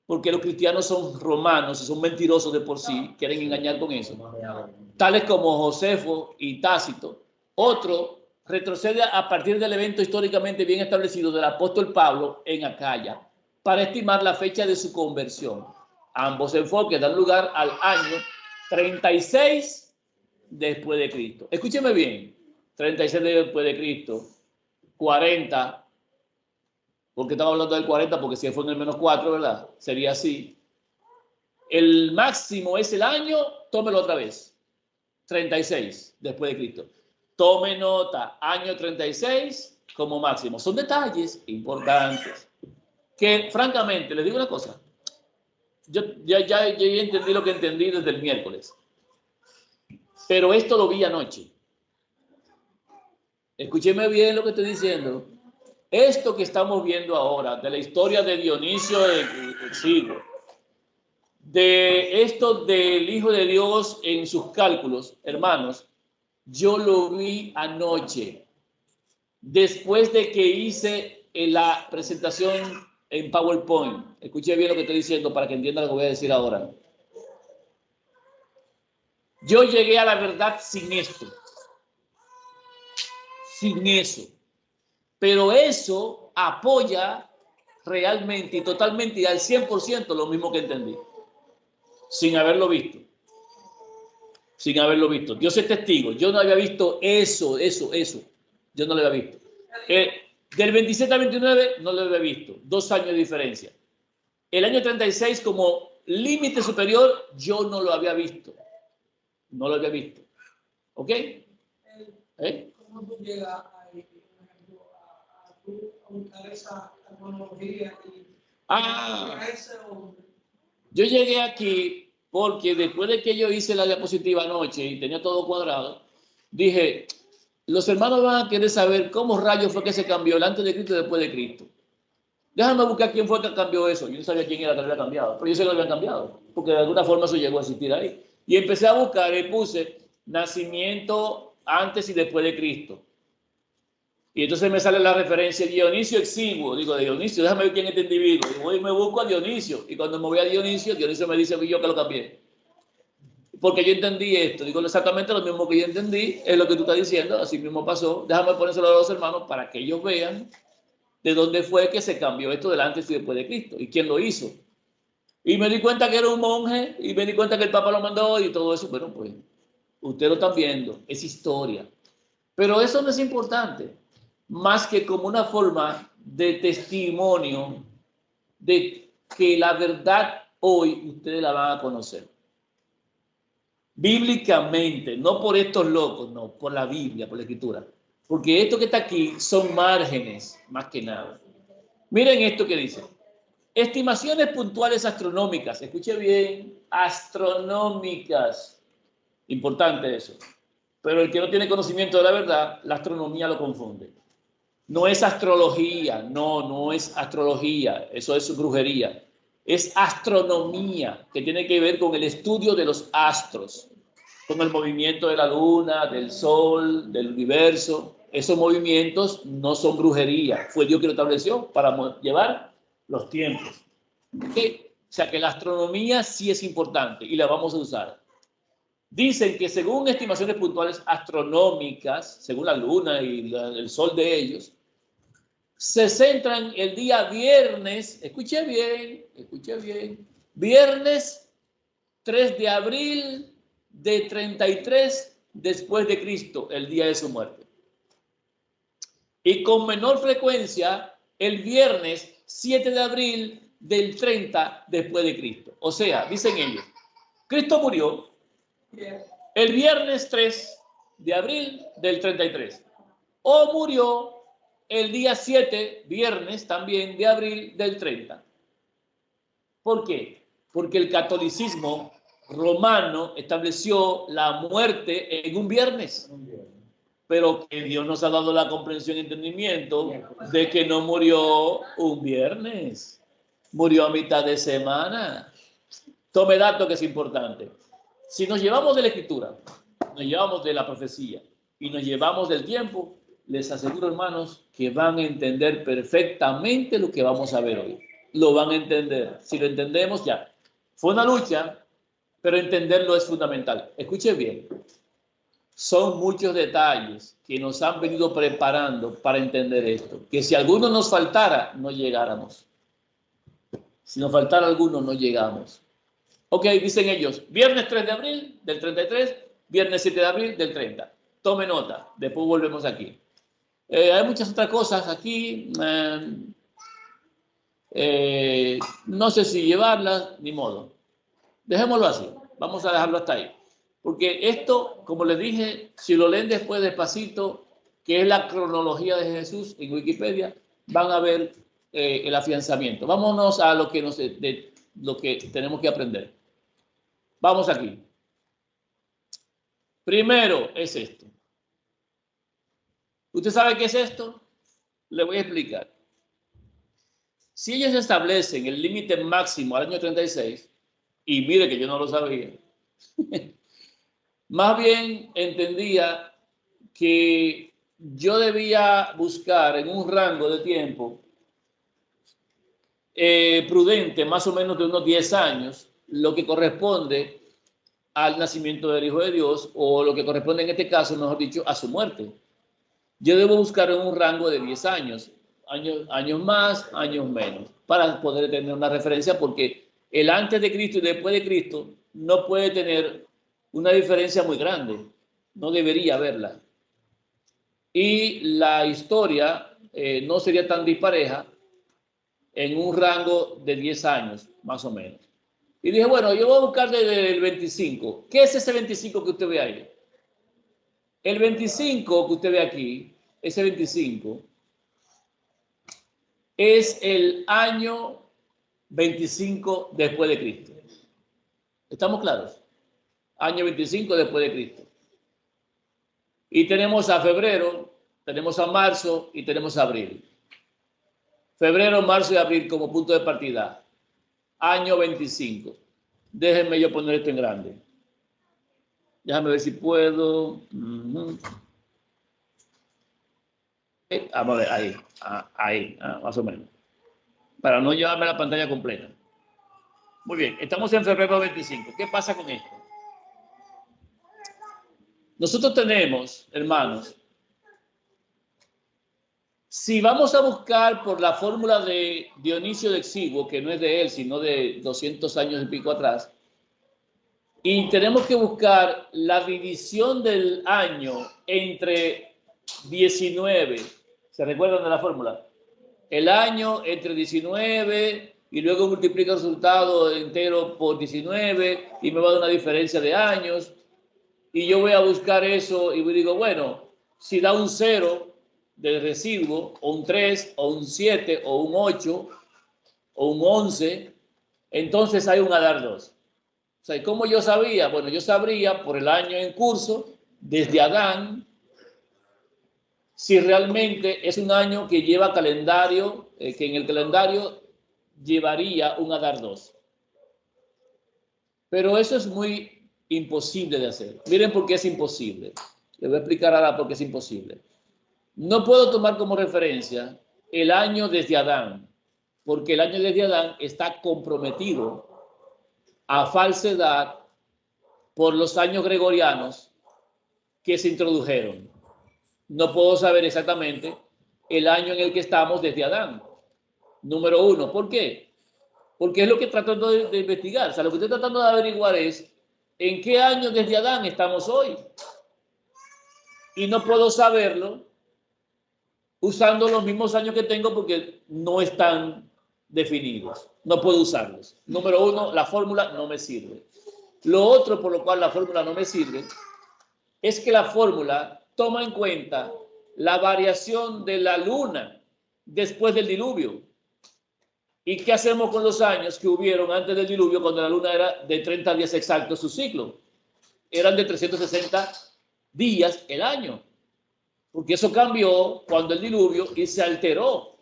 porque los cristianos son romanos y son mentirosos de por sí, quieren engañar con eso. Tales como Josefo y Tácito. Otro, retrocede a partir del evento históricamente bien establecido del apóstol Pablo en Acaya para estimar la fecha de su conversión. Ambos enfoques dan lugar al año 36 después de Cristo. Escúcheme bien, 36 después de Cristo, 40, porque estamos hablando del 40 porque si fue en el -4, ¿verdad? Sería así. El máximo es el año, tómelo otra vez, 36 después de Cristo. Tome nota, año 36 como máximo. Son detalles importantes que, francamente, les digo una cosa. Yo ya entendí lo que entendí desde el miércoles. Pero esto lo vi anoche. Escúcheme bien lo que estoy diciendo. Esto que estamos viendo ahora, de la historia de Dionisio el Sigo, de esto del Hijo de Dios en sus cálculos, hermanos, yo lo vi anoche, después de que hice la presentación en PowerPoint. Escuche bien lo que estoy diciendo para que entiendan lo que voy a decir ahora. Yo llegué a la verdad sin esto, sin eso. Pero eso apoya realmente y totalmente y al 100% lo mismo que entendí, sin haberlo visto. Sin haberlo visto. Dios es testigo. Yo no había visto eso. Yo no lo había visto. Del 27 al 29 no lo había visto. 2 años de diferencia. El año 36 como límite superior, yo no lo había visto. No lo había visto. ¿Ok? ¿Cómo tú llegas a buscar esa cronología? Yo llegué aquí porque después de que yo hice la diapositiva anoche y tenía todo cuadrado, dije, los hermanos van a querer saber cómo rayos fue que se cambió el antes de Cristo y después de Cristo. Déjame buscar quién fue que cambió eso. Yo no sabía quién era que lo había cambiado, pero yo sé que lo habían cambiado, porque de alguna forma eso llegó a existir ahí. Y empecé a buscar y puse nacimiento antes y después de Cristo. Y entonces me sale la referencia Dionisio Exiguo. Digo, Dionisio, déjame ver quién es este individuo. Y voy y me busco a Dionisio. Y cuando me voy a Dionisio, Dionisio me dice que yo que lo cambié. Porque yo entendí esto. Digo, exactamente lo mismo que yo entendí, es lo que tú estás diciendo, así mismo pasó. Déjame ponérselo a los hermanos para que ellos vean de dónde fue que se cambió esto del antes y después de Cristo. Y quién lo hizo. Y me di cuenta que era un monje, y me di cuenta que el Papa lo mandó y todo eso. Bueno, pues, ustedes lo están viendo, es historia. Pero eso no es importante, más que como una forma de testimonio de que la verdad hoy ustedes la van a conocer. Bíblicamente, no por estos locos, no, por la Biblia, por la Escritura. Porque esto que está aquí son márgenes, más que nada. Miren esto que dice. Estimaciones puntuales astronómicas. Escuche bien, astronómicas. Importante eso. Pero el que no tiene conocimiento de la verdad, la astronomía lo confunde. No es astrología, no es astrología, eso es brujería. Es astronomía, que tiene que ver con el estudio de los astros, con el movimiento de la luna, del sol, del universo. Esos movimientos no son brujería, fue Dios que lo estableció para llevar los tiempos. ¿Okay? O sea que la astronomía sí es importante y la vamos a usar. Dicen que según estimaciones puntuales astronómicas, según la luna y el sol de ellos, se centran el día viernes, escuche bien, viernes 3 de abril de 33 después de Cristo, el día de su muerte. Y con menor frecuencia, el viernes 7 de abril del 30 después de Cristo. O sea, dicen ellos, Cristo murió el viernes 3 de abril del 33. O murió el día 7, viernes también de abril del 30. ¿Por qué? Porque el catolicismo romano estableció la muerte en un viernes. Pero que Dios nos ha dado la comprensión y entendimiento de que no murió un viernes. Murió a mitad de semana. Tome dato que es importante. Si nos llevamos de la Escritura, nos llevamos de la profecía y nos llevamos del tiempo, les aseguro, hermanos, que van a entender perfectamente lo que vamos a ver hoy. Lo van a entender. Si lo entendemos, ya. Fue una lucha, pero entenderlo es fundamental. Escuche bien. Son muchos detalles que nos han venido preparando para entender esto. Que si alguno nos faltara, no llegáramos. Si nos faltara alguno, no llegamos. Ok, dicen ellos, viernes 3 de abril del 33, viernes 7 de abril del 30. Tome nota, después volvemos aquí. Hay muchas otras cosas aquí. No sé si llevarlas, ni modo. Dejémoslo así. Vamos a dejarlo hasta ahí. Porque esto, como les dije, si lo leen después despacito, que es la cronología de Jesús en Wikipedia, van a ver el afianzamiento. Vámonos a lo que, lo que tenemos que aprender. Vamos aquí. Primero es esto. ¿Usted sabe qué es esto? Le voy a explicar. Si ellos establecen el límite máximo al año 36, y mire que yo no lo sabía, más bien entendía que yo debía buscar en un rango de tiempo prudente, más o menos de unos 10 años, lo que corresponde al nacimiento del Hijo de Dios, o lo que corresponde en este caso, mejor dicho, a su muerte. Yo debo buscar en un rango de 10 años, años más, años menos, para poder tener una referencia, porque el antes de Cristo y después de Cristo no puede tener una diferencia muy grande, no debería haberla. Y la historia no sería tan dispareja en un rango de 10 años, más o menos. Y dije, bueno, yo voy a buscar desde el 25. ¿Qué es ese 25 que usted ve ahí? El 25 que usted ve aquí, ese 25, es el año 25 después de Cristo. ¿Estamos claros? Año 25 después de Cristo. Y tenemos a febrero, tenemos a marzo y tenemos a abril. Febrero, marzo y abril como punto de partida. Año 25. Déjenme yo poner esto en grande. Déjame ver si puedo. Vamos a ver, ahí, más o menos. Para no llevarme la pantalla completa. Muy bien, estamos en febrero 25. ¿Qué pasa con esto? Nosotros tenemos, hermanos, si vamos a buscar por la fórmula de Dionisio de Exiguo, que no es de él, sino de 200 años y pico atrás, y tenemos que buscar la división del año entre 19, ¿se recuerdan de la fórmula? El año entre 19 y luego multiplica el resultado entero por 19 y me va a dar una diferencia de años. Y yo voy a buscar eso y digo, bueno, si da un 0 de residuo, o un 3, o un 7, o un 8, o un 11, entonces hay un dar 2. O sea, ¿cómo yo sabía? Bueno, yo sabría por el año en curso, desde Adán, si realmente es un año que lleva calendario, que en el calendario llevaría un dar 2. Pero eso es muy imposible de hacer. Miren por qué es imposible. Les voy a explicar ahora por qué es imposible. No puedo tomar como referencia el año desde Adán, porque el año desde Adán está comprometido a falsedad por los años gregorianos que se introdujeron. No puedo saber exactamente el año en el que estamos desde Adán. Número uno, ¿por qué? Porque es lo que trato de investigar. O sea, lo que estoy tratando de averiguar es en qué año desde Adán estamos hoy. Y no puedo saberlo usando los mismos años que tengo porque no están definidos. No puedo usarlos. Número uno, la fórmula no me sirve. Lo otro por lo cual la fórmula no me sirve es que la fórmula toma en cuenta la variación de la luna después del diluvio. ¿Y qué hacemos con los años que hubieron antes del diluvio cuando la luna era de 30 días exactos su ciclo? Eran de 360 días el año. Porque eso cambió cuando el diluvio y se alteró.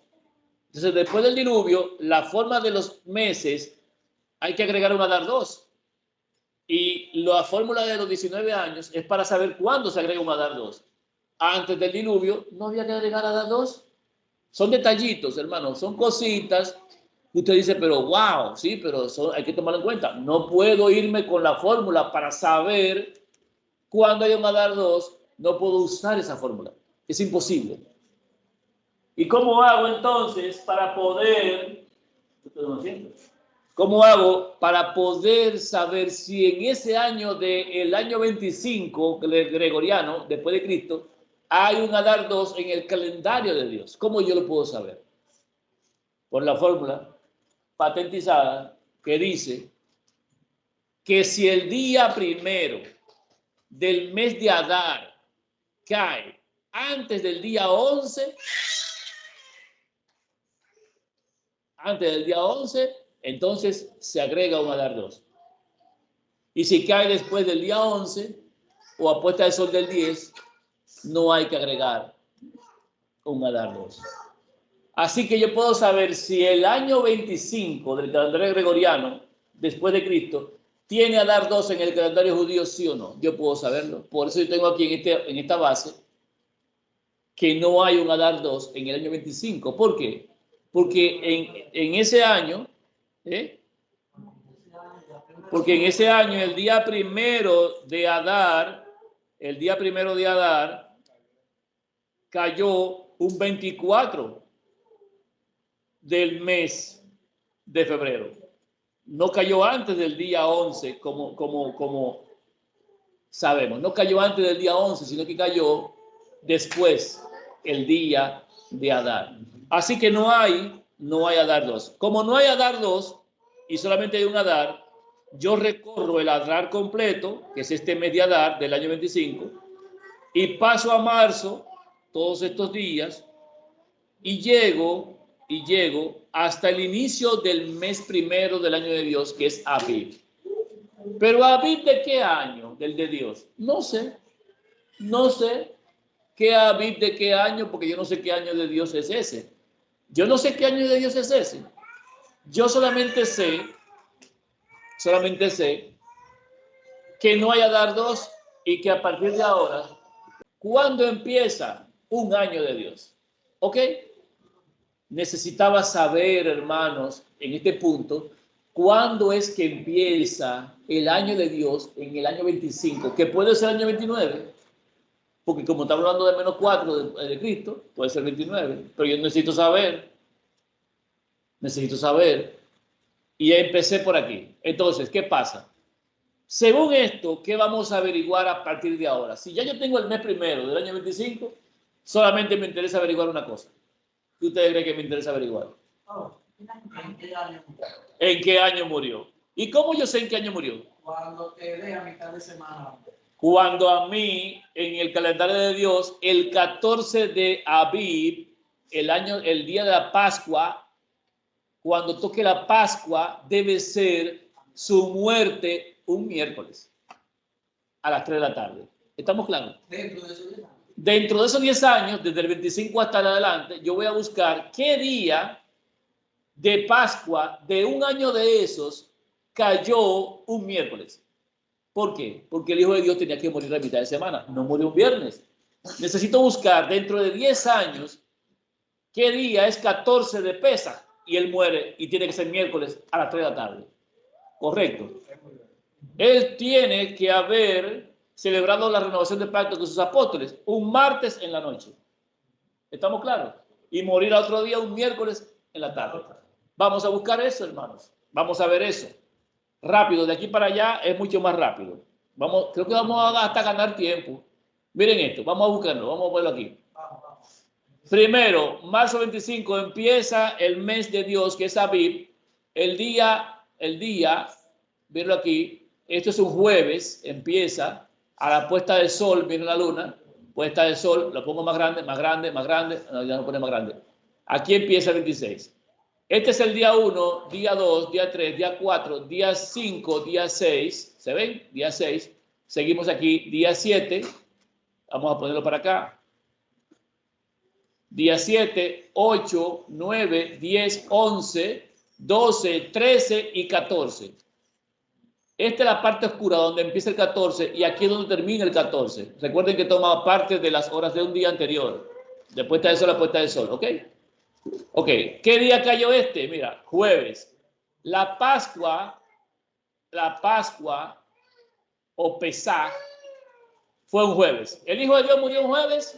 Entonces, después del diluvio, la forma de los meses hay que agregar un dar 2. Y la fórmula de los 19 años es para saber cuándo se agrega un dar 2. Antes del diluvio no había que agregar dar 2. Son detallitos, hermanos, son cositas. Usted dice, pero wow, sí, pero hay que tomarlo en cuenta. No puedo irme con la fórmula para saber cuándo hay un dar 2. No puedo usar esa fórmula. Es imposible. ¿Y cómo hago entonces para poder... ¿Cómo hago para poder saber si en ese año del año 25 gregoriano, después de Cristo, hay un dar 2 en el calendario de Dios? ¿Cómo yo lo puedo saber? Por la fórmula patentizada que dice que si el día primero del mes de Adar cae antes del día 11, entonces se agrega un dar 2. Y si cae después del día 11 o a puesta del sol del 10, no hay que agregar un dar 2. Así que yo puedo saber si el año 25 del calendario gregoriano, después de Cristo, tiene dar 2 en el calendario judío, sí o no. Yo puedo saberlo. Por eso yo tengo aquí en esta base que no hay un dar 2 en el año 25. ¿Por qué? Porque en ese año, Porque en ese año, el día primero de Adar, cayó un 24 del mes de febrero. No cayó antes del día 11, como sabemos. No cayó antes del día 11, sino que cayó después, el día de Adar. Así que no hay Adar 2. Como no hay Adar 2 y solamente hay un Adar, yo recorro el Adar completo, que es este mes de Adar del año 25, y paso a marzo todos estos días y llego hasta el inicio del mes primero del año de Dios, que es Abib. Pero Abib, ¿de qué año? Del de Dios. No sé qué Abib de qué año, porque yo no sé qué año de Dios es ese. Yo no sé qué año de Dios es ese. Yo solamente sé que no hay Adar 2 y que a partir de ahora, ¿cuándo empieza un año de Dios? ¿Ok? Necesitaba saber, hermanos, en este punto, cuándo es que empieza el año de Dios en el año 25, que puede ser el año 29, porque como estamos hablando de menos 4 de Cristo, puede ser 29, pero yo necesito saber, y ya empecé por aquí. Entonces, ¿qué pasa? Según esto, ¿qué vamos a averiguar a partir de ahora? Si ya yo tengo el mes primero del año 25, solamente me interesa averiguar una cosa. ¿Qué ustedes creen que me interesa averiguar? ¿En qué año murió? ¿Y cómo yo sé en qué año murió? Cuando te dé a mitad de semana. Cuando a mí, en el calendario de Dios, el 14 de Abib, el día de la Pascua, cuando toque la Pascua, debe ser su muerte un miércoles a las 3 de la tarde. ¿Estamos claros? Dentro de esos 10 años, desde el 25 hasta adelante, yo voy a buscar qué día de Pascua de un año de esos cayó un miércoles. ¿Por qué? Porque el Hijo de Dios tenía que morir a mitad de semana, no murió un viernes. Necesito buscar dentro de 10 años qué día es 14 de Pesaj y él muere y tiene que ser miércoles a las 3 de la tarde. Correcto. Él tiene que haber celebrado la renovación de pacto con sus apóstoles un martes en la noche. ¿Estamos claros? Y morir al otro día un miércoles en la tarde. Vamos a buscar eso, hermanos. Vamos a ver eso. Rápido, de aquí para allá es mucho más rápido. Creo que vamos a hasta ganar tiempo. Miren esto, vamos a buscarlo, vamos a verlo aquí. Primero, marzo 25 empieza el mes de Dios, que es Abib. El día, verlo aquí, esto es un jueves, empieza a la puesta del sol, miren la luna, puesta del sol, lo pongo más grande, no, ya no pone más grande. Aquí empieza el 26. Este es el día 1, día 2, día 3, día 4, día 5, día 6. ¿Se ven? Día 6. Seguimos aquí, día 7. Vamos a ponerlo para acá. Día 7, 8, 9, 10, 11, 12, 13 y 14. Esta es la parte oscura donde empieza el 14 y aquí es donde termina el 14. Recuerden que toma parte de las horas de un día anterior. De puesta de sol a puesta de sol, ¿ok? Ok, ¿qué día cayó este? Mira, jueves. La Pascua o Pesaj fue un jueves. ¿El Hijo de Dios murió un jueves?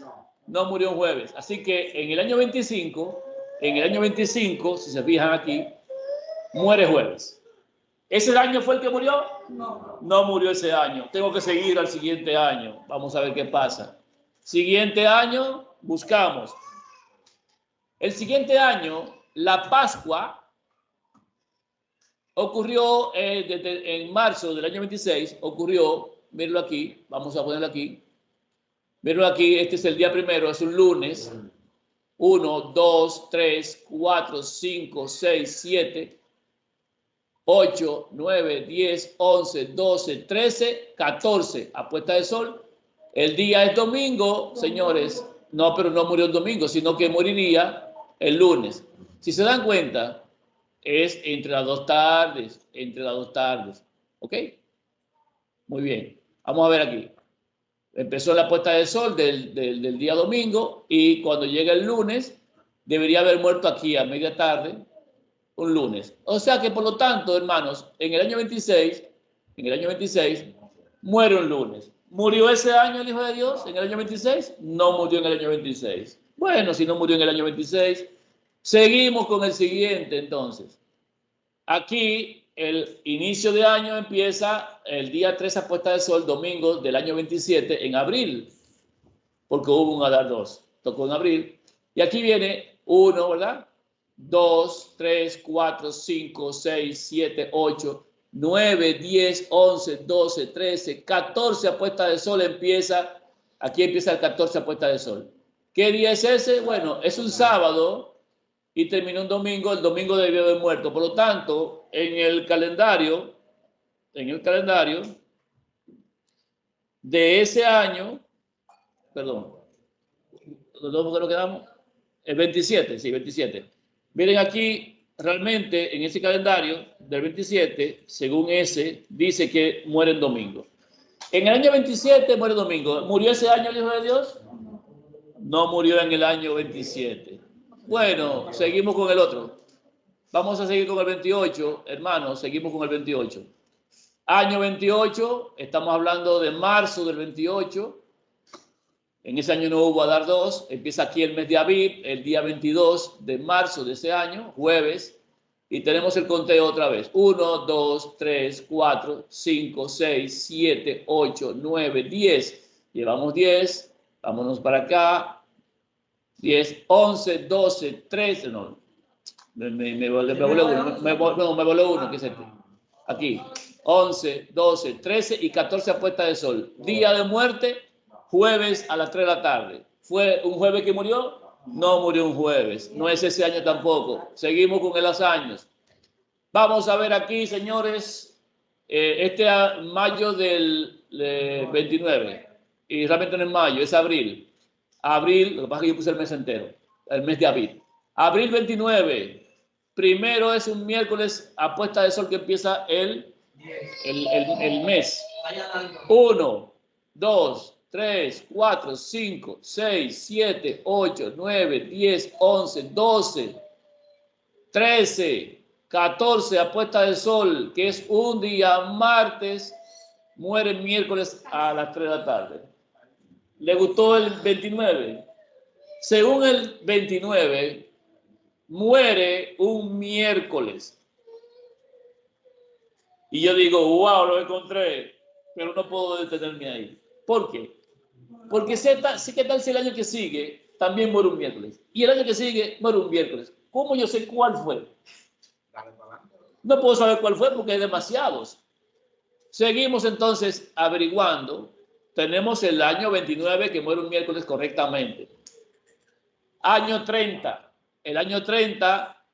No murió un jueves. Así que en el año 25, si se fijan aquí, muere jueves. ¿Ese año fue el que murió? No murió ese año. Tengo que seguir al siguiente año. Vamos a ver qué pasa. Siguiente año, buscamos. El siguiente año, la Pascua ocurrió en marzo del año 26, ocurrió, mírenlo aquí, vamos a ponerlo aquí, mírenlo aquí, este es el día primero, es un lunes, 1, 2, 3, 4, 5, 6, 7, 8, 9, 10, 11, 12, 13, 14, a puesta de sol. El día es domingo, señores, no, pero no murió el domingo, sino que moriría el lunes. Si se dan cuenta, es entre las dos tardes. ¿Ok? Muy bien. Vamos a ver aquí. Empezó la puesta de sol del día domingo y cuando llega el lunes, debería haber muerto aquí a media tarde, un lunes. O sea que, por lo tanto, hermanos, en el año 26 en el año 26, muere un lunes. ¿Murió ese año el Hijo de Dios en el año 26? No murió en el año 26. Bueno, si no murió en el año 26, seguimos con el siguiente entonces. Aquí el inicio de año empieza el día 3 a puesta de sol, domingo del año 27 en abril, porque hubo un Adar 2, tocó en abril. Y aquí viene 1, ¿verdad? 2, 3, 4, 5, 6, 7, 8, 9, 10, 11, 12, 13, 14 a puesta de sol empieza. Aquí empieza el 14 a puesta de sol. ¿Qué día es ese? Bueno, es un sábado y terminó un domingo, el domingo del Día de Muertos. Por lo tanto, en el calendario de ese año, perdón, ¿dónde nos quedamos? El 27, sí, 27. Miren aquí, realmente en ese calendario del 27, según ese, dice que muere en domingo. En el año 27 muere domingo. ¿Murió ese año el Hijo de Dios? No murió en el año 27. Bueno, seguimos con el otro. Vamos a seguir con el 28, hermanos, seguimos con el 28. Año 28, estamos hablando de marzo del 28. En ese año no hubo Adar 2, empieza aquí el mes de Aviv, el día 22 de marzo de ese año, jueves, y tenemos el conteo otra vez. 1, 2, 3, 4, 5, 6, 7, 8, 9, 10. Llevamos 10, vámonos para acá. 10, 11, 12, 13, no, me voló uno, ¿qué es este? Aquí, 11, 12, 13 y 14 a puesta de sol. Día de muerte, jueves a las 3 de la tarde. ¿Fue un jueves que murió? No murió un jueves. No es ese año tampoco. Seguimos con los años. Vamos a ver aquí, señores, este mayo del 29. Y realmente no es mayo, es abril. Abril, lo que pasa es que yo puse el mes entero, el mes de abril. Abril 29. Primero es un miércoles a puesta de sol que empieza el mes. 1, 2, 3, 4, 5, 6, 7, 8, 9, 10, 11, 12, 13, 14 a puesta de sol, que es un día martes, muere el miércoles a las 3 de la tarde. ¿Le gustó el 29? Según el 29, muere un miércoles. Y yo digo, wow, lo encontré, pero no puedo detenerme ahí. ¿Por qué? Porque sé que tal si el año que sigue también muere un miércoles. Y el año que sigue muere un miércoles. ¿Cómo yo sé cuál fue? No puedo saber cuál fue porque hay demasiados. Seguimos entonces averiguando. Tenemos el año 29 que muere un miércoles correctamente. Año 30. El año 30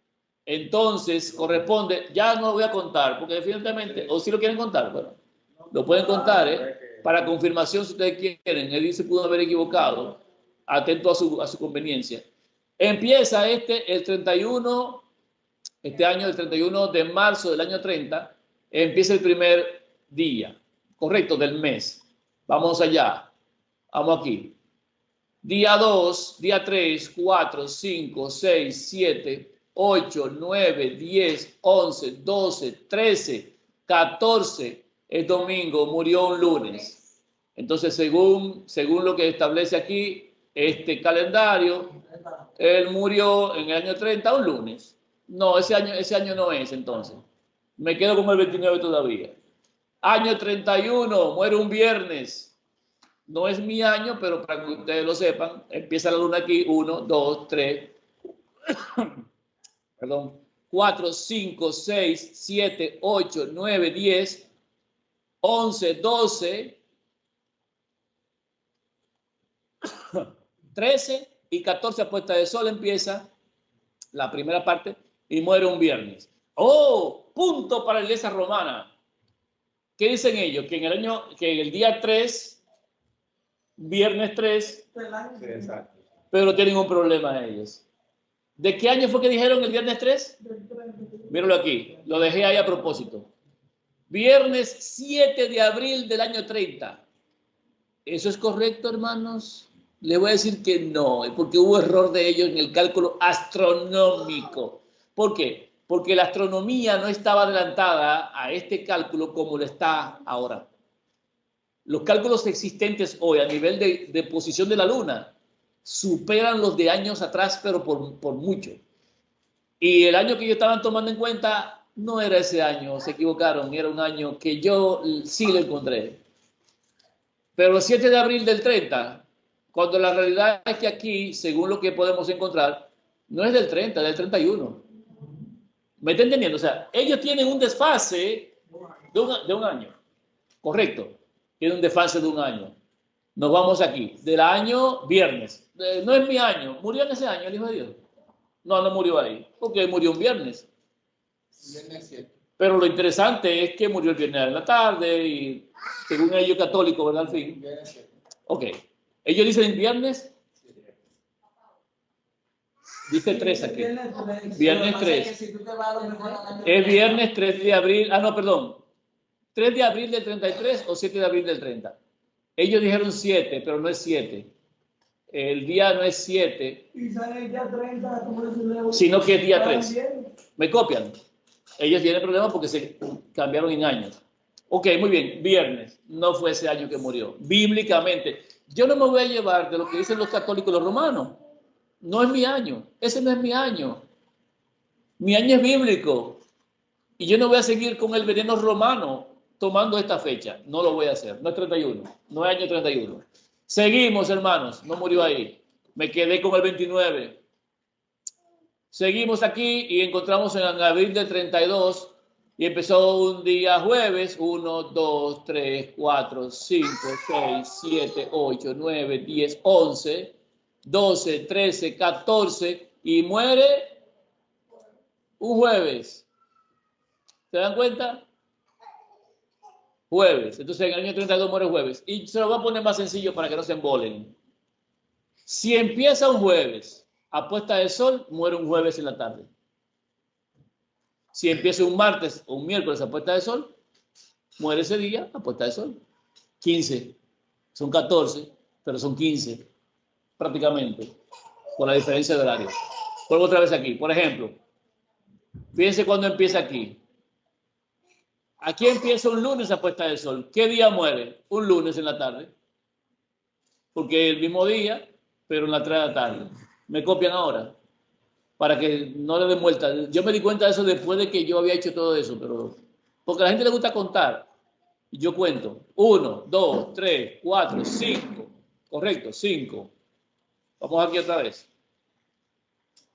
entonces corresponde, ya no lo voy a contar porque definitivamente, o si lo quieren contar, bueno, lo pueden contar, para confirmación si ustedes quieren. Él se pudo haber equivocado, atento a su conveniencia. Empieza el 31, este año, el 31 de marzo del año 30, empieza el primer día, correcto, del mes. Vamos allá, vamos aquí. Día 2, día 3, 4, 5, 6, 7, 8, 9, 10, 11, 12, 13, 14, es domingo, murió un lunes. Entonces, según lo que establece aquí este calendario, él murió en el año 30 un lunes. No, ese año no es entonces. Me quedo con el 29 todavía. Año 31, muere un viernes. No es mi año, pero para que ustedes lo sepan, empieza la luna aquí, 1, 2, 3, perdón, 4, 5, 6, 7, 8, 9, 10, 11, 12, 13 y 14 a puesta de sol empieza la primera parte y muere un viernes. ¡Oh! Punto para la iglesia romana. ¿Qué dicen ellos? Que en el día 3, viernes 3, pero tienen un problema ellos. ¿De qué año fue que dijeron el viernes 3? Míralo aquí, lo dejé ahí a propósito. Viernes 7 de abril del año 30. ¿Eso es correcto, hermanos? Le voy a decir que no, porque hubo error de ellos en el cálculo astronómico. ¿Por qué? porque la astronomía no estaba adelantada a este cálculo como lo está ahora. Los cálculos existentes hoy a nivel de posición de la Luna superan los de años atrás, pero por mucho. Y el año que ellos estaban tomando en cuenta no era ese año, se equivocaron, era un año que yo sí lo encontré. Pero el 7 de abril del 30, cuando la realidad es que aquí, según lo que podemos encontrar, no es del 30, es del 31. ¿Me está entendiendo? O sea, ellos tienen un desfase de un año. Correcto. Tienen un desfase de un año. Nos vamos aquí. Del año viernes. No es mi año. ¿Murió en ese año el Hijo de Dios? No, no murió ahí. Porque murió un viernes. Pero lo interesante es que murió el viernes en la tarde y según ellos católicos, ¿verdad? Al fin. Ok. Ellos dicen viernes. Dice 3 aquí. Viernes 3. Es viernes 3 de abril. Ah, no, perdón. 3 de abril del 33 o 7 de abril del 30. Ellos dijeron 7, pero no es 7. El día no es 7, sino que es día 3. ¿Me copian? Ellos tienen problemas porque se cambiaron en años. Ok, muy bien. Viernes. No fue ese año que murió. Bíblicamente. Yo no me voy a llevar de lo que dicen los católicos y los romanos. No es mi año. Ese no es mi año. Mi año es bíblico. Y yo no voy a seguir con el veneno romano tomando esta fecha. No lo voy a hacer. No es 31. No es año 31. Seguimos, hermanos. No murió ahí. Me quedé con el 29. Seguimos aquí y encontramos en abril del 32 y empezó un día jueves. 1, 2, 3, 4, 5, 6, 7, 8, 9, 10, 11, 12, 13, 14 y muere un jueves. ¿Se dan cuenta? Jueves. Entonces en el año 32 muere jueves. Y se lo voy a poner más sencillo para que no se embolen. Si empieza un jueves a puesta de sol, muere un jueves en la tarde. Si empieza un martes o un miércoles a puesta de sol, muere ese día a puesta de sol. 15. Son 14, pero son 15 prácticamente, por la diferencia de horario. Vuelvo otra vez aquí. Por ejemplo, fíjense cuando empieza aquí. Aquí empieza un lunes a puesta de sol. ¿Qué día muere? Un lunes en la tarde. Porque es el mismo día, pero en la 3 de la tarde. ¿Me copian ahora? Para que no le den vuelta. Yo me di cuenta de eso después de que yo había hecho todo eso, pero porque a la gente le gusta contar. Y yo cuento. 1, 2, 3, 4, 5. Correcto, 5. Vamos aquí otra vez.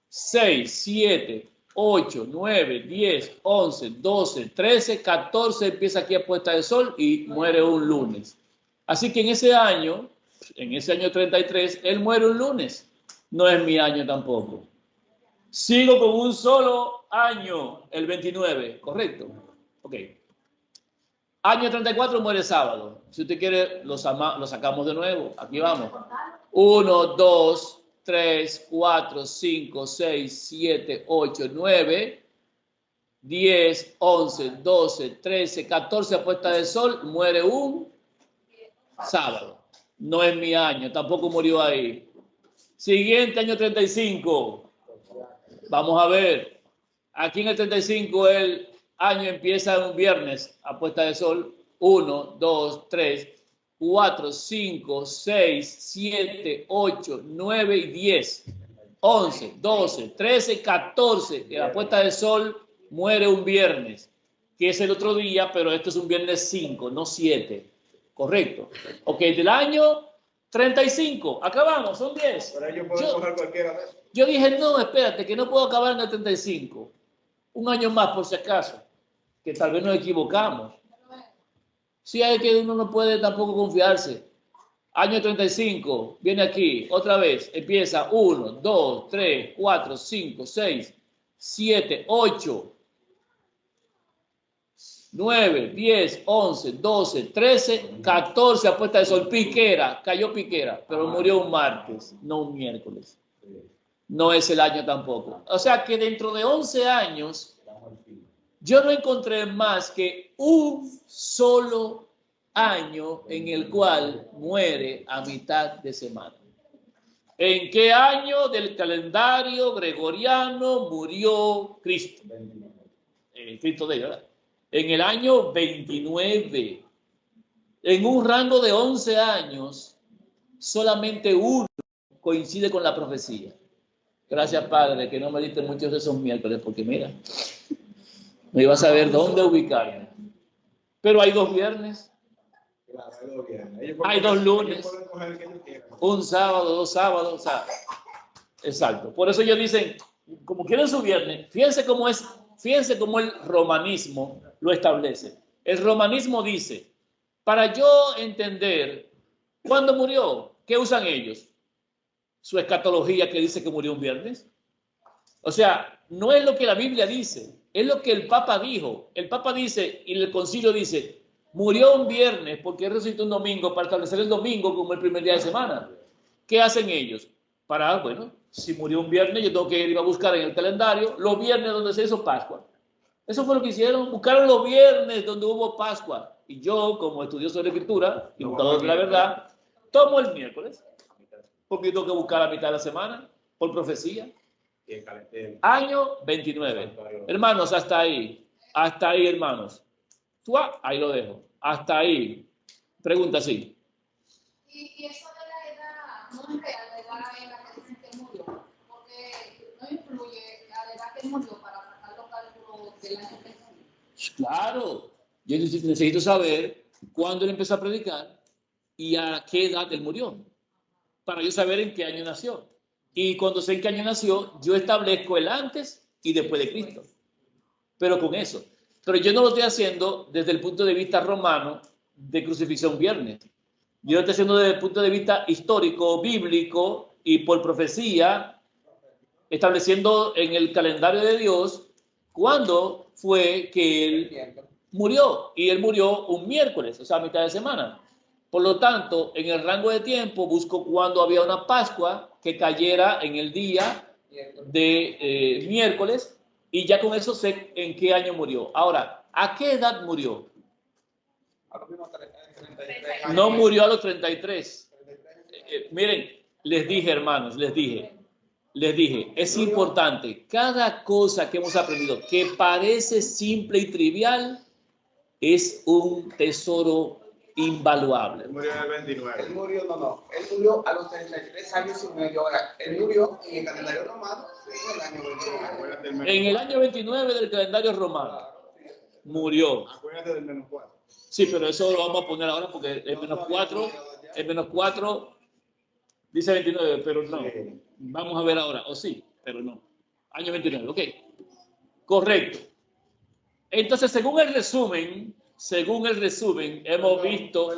6, 7, 8, 9, 10, 11, 12, 13, 14 empieza aquí a puesta de sol y muere un lunes. Así que en ese año 33, él muere un lunes. No es mi año tampoco. Sigo con un solo año, el 29, ¿correcto? Ok. Año 34 muere sábado. Si usted quiere, lo sacamos de nuevo. Aquí vamos. 1, 2, 3, 4, 5, 6, 7, 8, 9, 10, 11, 12, 13, 14 a puesta de sol, muere un sábado. No es mi año, tampoco murió ahí. Siguiente, año 35. Vamos a ver. Aquí en el 35 el año empieza un viernes a puesta de sol. 1, 2, 3, 4, 5, 6, 7, 8, 9 y 10. 11, 12, 13, 14. Y a la puesta de sol muere un viernes, que es el otro día, pero esto es un viernes 5, no 7. Correcto. Ok, del año 35. Acabamos, son 10. Pero yo puedo coger cualquiera de esos. Yo dije, no, espérate, que no puedo acabar en el 35. Un año más, por si acaso, que tal vez nos equivocamos. Sí, hay que uno no puede tampoco confiarse. Año 35, viene aquí, otra vez, empieza 1, 2, 3, 4, 5, 6, 7, 8, 9, 10, 11, 12, 13, 14 a puesta de sol. Piquera, cayó Piquera, pero murió un martes, no un miércoles. No es el año tampoco. O sea que dentro de 11 años, yo no encontré más que un solo año en el cual muere a mitad de semana. ¿En qué año del calendario gregoriano murió Cristo? Cristo de ¿verdad? En el año 29. En un rango de 11 años, solamente uno coincide con la profecía. Gracias, Padre, que no me diste muchos de esos miércoles, porque mira, no iba a saber dónde ubicarme. Pero hay 2 viernes, hay 2 lunes, un sábado, 2 sábados, o sea, exacto. Por eso ellos dicen, como quieren su viernes, fíjense cómo el romanismo lo establece. El romanismo dice, para yo entender cuándo murió, ¿qué usan ellos? Su escatología que dice que murió un viernes. O sea, no es lo que la Biblia dice, es lo que el Papa dijo. El Papa dice y el concilio dice, murió un viernes porque resucitó un domingo para establecer el domingo como el primer día de semana. ¿Qué hacen ellos? Bueno, si murió un viernes, yo tengo que ir a buscar en el calendario los viernes donde se hizo Pascua. Eso fue lo que hicieron, buscaron los viernes donde hubo Pascua. Y yo, como estudioso de la Escritura y buscador de la verdad, tomo el miércoles, porque tengo que buscar a mitad de la semana, por profecía. Año 29. Hermanos, hasta ahí, hermanos. Ahí lo dejo. Hasta ahí. Pregunta, sí. Y eso de la edad, no es real, la edad en la que dicen que murió, porque no influye la edad que murió para sacar los cálculos del año que murió. Claro, yo necesito saber cuándo él empezó a predicar y a qué edad él murió, para yo saber en qué año nació. Y cuando sé en qué año nació, yo establezco el antes y después de Cristo. Pero con eso. Pero yo no lo estoy haciendo desde el punto de vista romano de crucifixión viernes. Yo lo estoy haciendo desde el punto de vista histórico, bíblico y por profecía, estableciendo en el calendario de Dios cuándo fue que él murió. Y él murió un miércoles, o sea, a mitad de semana. Por lo tanto, en el rango de tiempo busco cuando había una Pascua que cayera en el día de miércoles y ya con eso sé en qué año murió. Ahora, ¿a qué edad murió? No murió a los 33. Miren, les dije, hermanos, les dije, es importante, cada cosa que hemos aprendido que parece simple y trivial es un tesoro invaluable. Él murió en el 29. Él murió a los 33 años y medio. Ahora, él murió en el calendario romano en el año 29. En el año 29 del calendario romano murió. Acuérdate del menos 4. Sí, pero eso lo vamos a poner ahora porque el menos 4 dice 29, pero no. Vamos a ver ahora, o sí, pero no. Año 29, ok. Correcto. Entonces, según el resumen, hemos visto...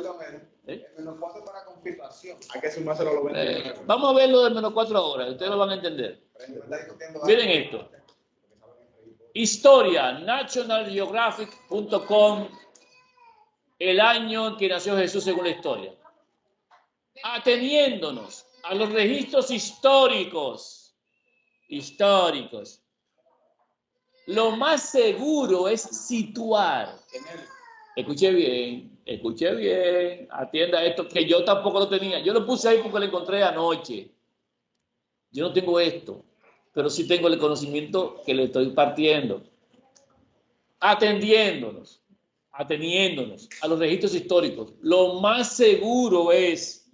El menos 4 para confirmación. Hay que sumárselo a los 29. Vamos a ver lo del menos 4 ahora, ustedes lo van a entender. Miren esto. Historia, nationalgeographic.com, el año en que nació Jesús según la historia. Ateniéndonos a los registros históricos, lo más seguro es situar. Escuche bien, atienda esto, que yo tampoco lo tenía. Yo lo puse ahí porque lo encontré anoche. Yo no tengo esto, pero sí tengo el conocimiento que le estoy partiendo. Ateniéndonos a los registros históricos, lo más seguro es,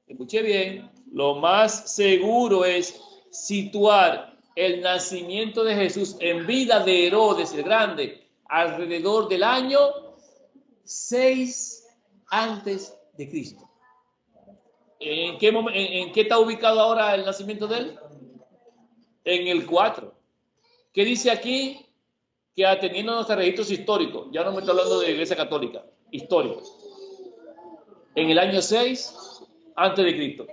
escuche bien, lo más seguro es situar el nacimiento de Jesús en vida de Herodes el Grande alrededor del año 6 antes de Cristo. ¿En qué está ubicado ahora el nacimiento de él? En el 4. ¿Qué dice aquí? Que ateniéndonos a registros históricos, ya no me estoy hablando de Iglesia Católica, históricos, en el año 6 antes de Cristo.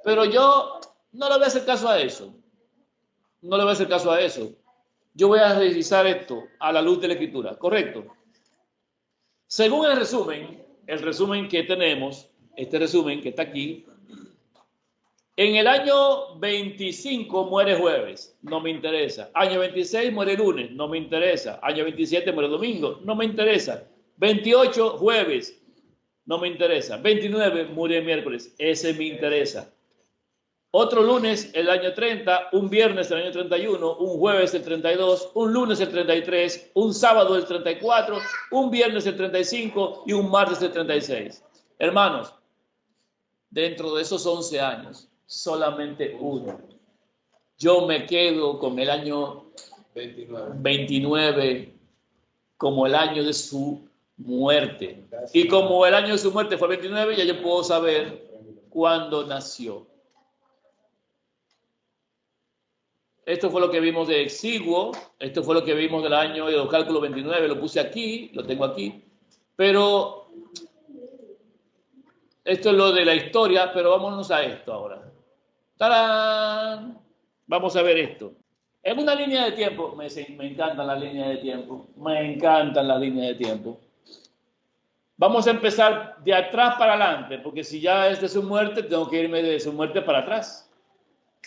Pero yo no le voy a hacer caso a eso. Yo voy a revisar esto a la luz de la Escritura, ¿correcto? Según el resumen que tenemos, este resumen que está aquí, en el año 25 muere jueves, no me interesa. Año 26 muere lunes, no me interesa. Año 27 muere domingo, no me interesa. 28 jueves, no me interesa. 29 muere miércoles, ese me interesa. otro lunes el año 30, un viernes el año 31, un jueves el 32, un lunes el 33, un sábado el 34, un viernes el 35 y un martes el 36. Hermanos, dentro de esos 11 años, solamente uno. Yo me quedo con el año 29 como el año de su muerte. Y como el año de su muerte fue 29, ya yo puedo saber cuándo nació. Esto fue lo que vimos de Exiguo, esto fue lo que vimos del año de los cálculos 29, lo puse aquí, lo tengo aquí, pero esto es lo de la historia, pero vámonos a esto ahora. ¡Tarán! Vamos a ver esto. En una línea de tiempo, me encantan las líneas de tiempo, me encantan las líneas de tiempo. Vamos a empezar de atrás para adelante, porque si ya es de su muerte, tengo que irme de su muerte para atrás.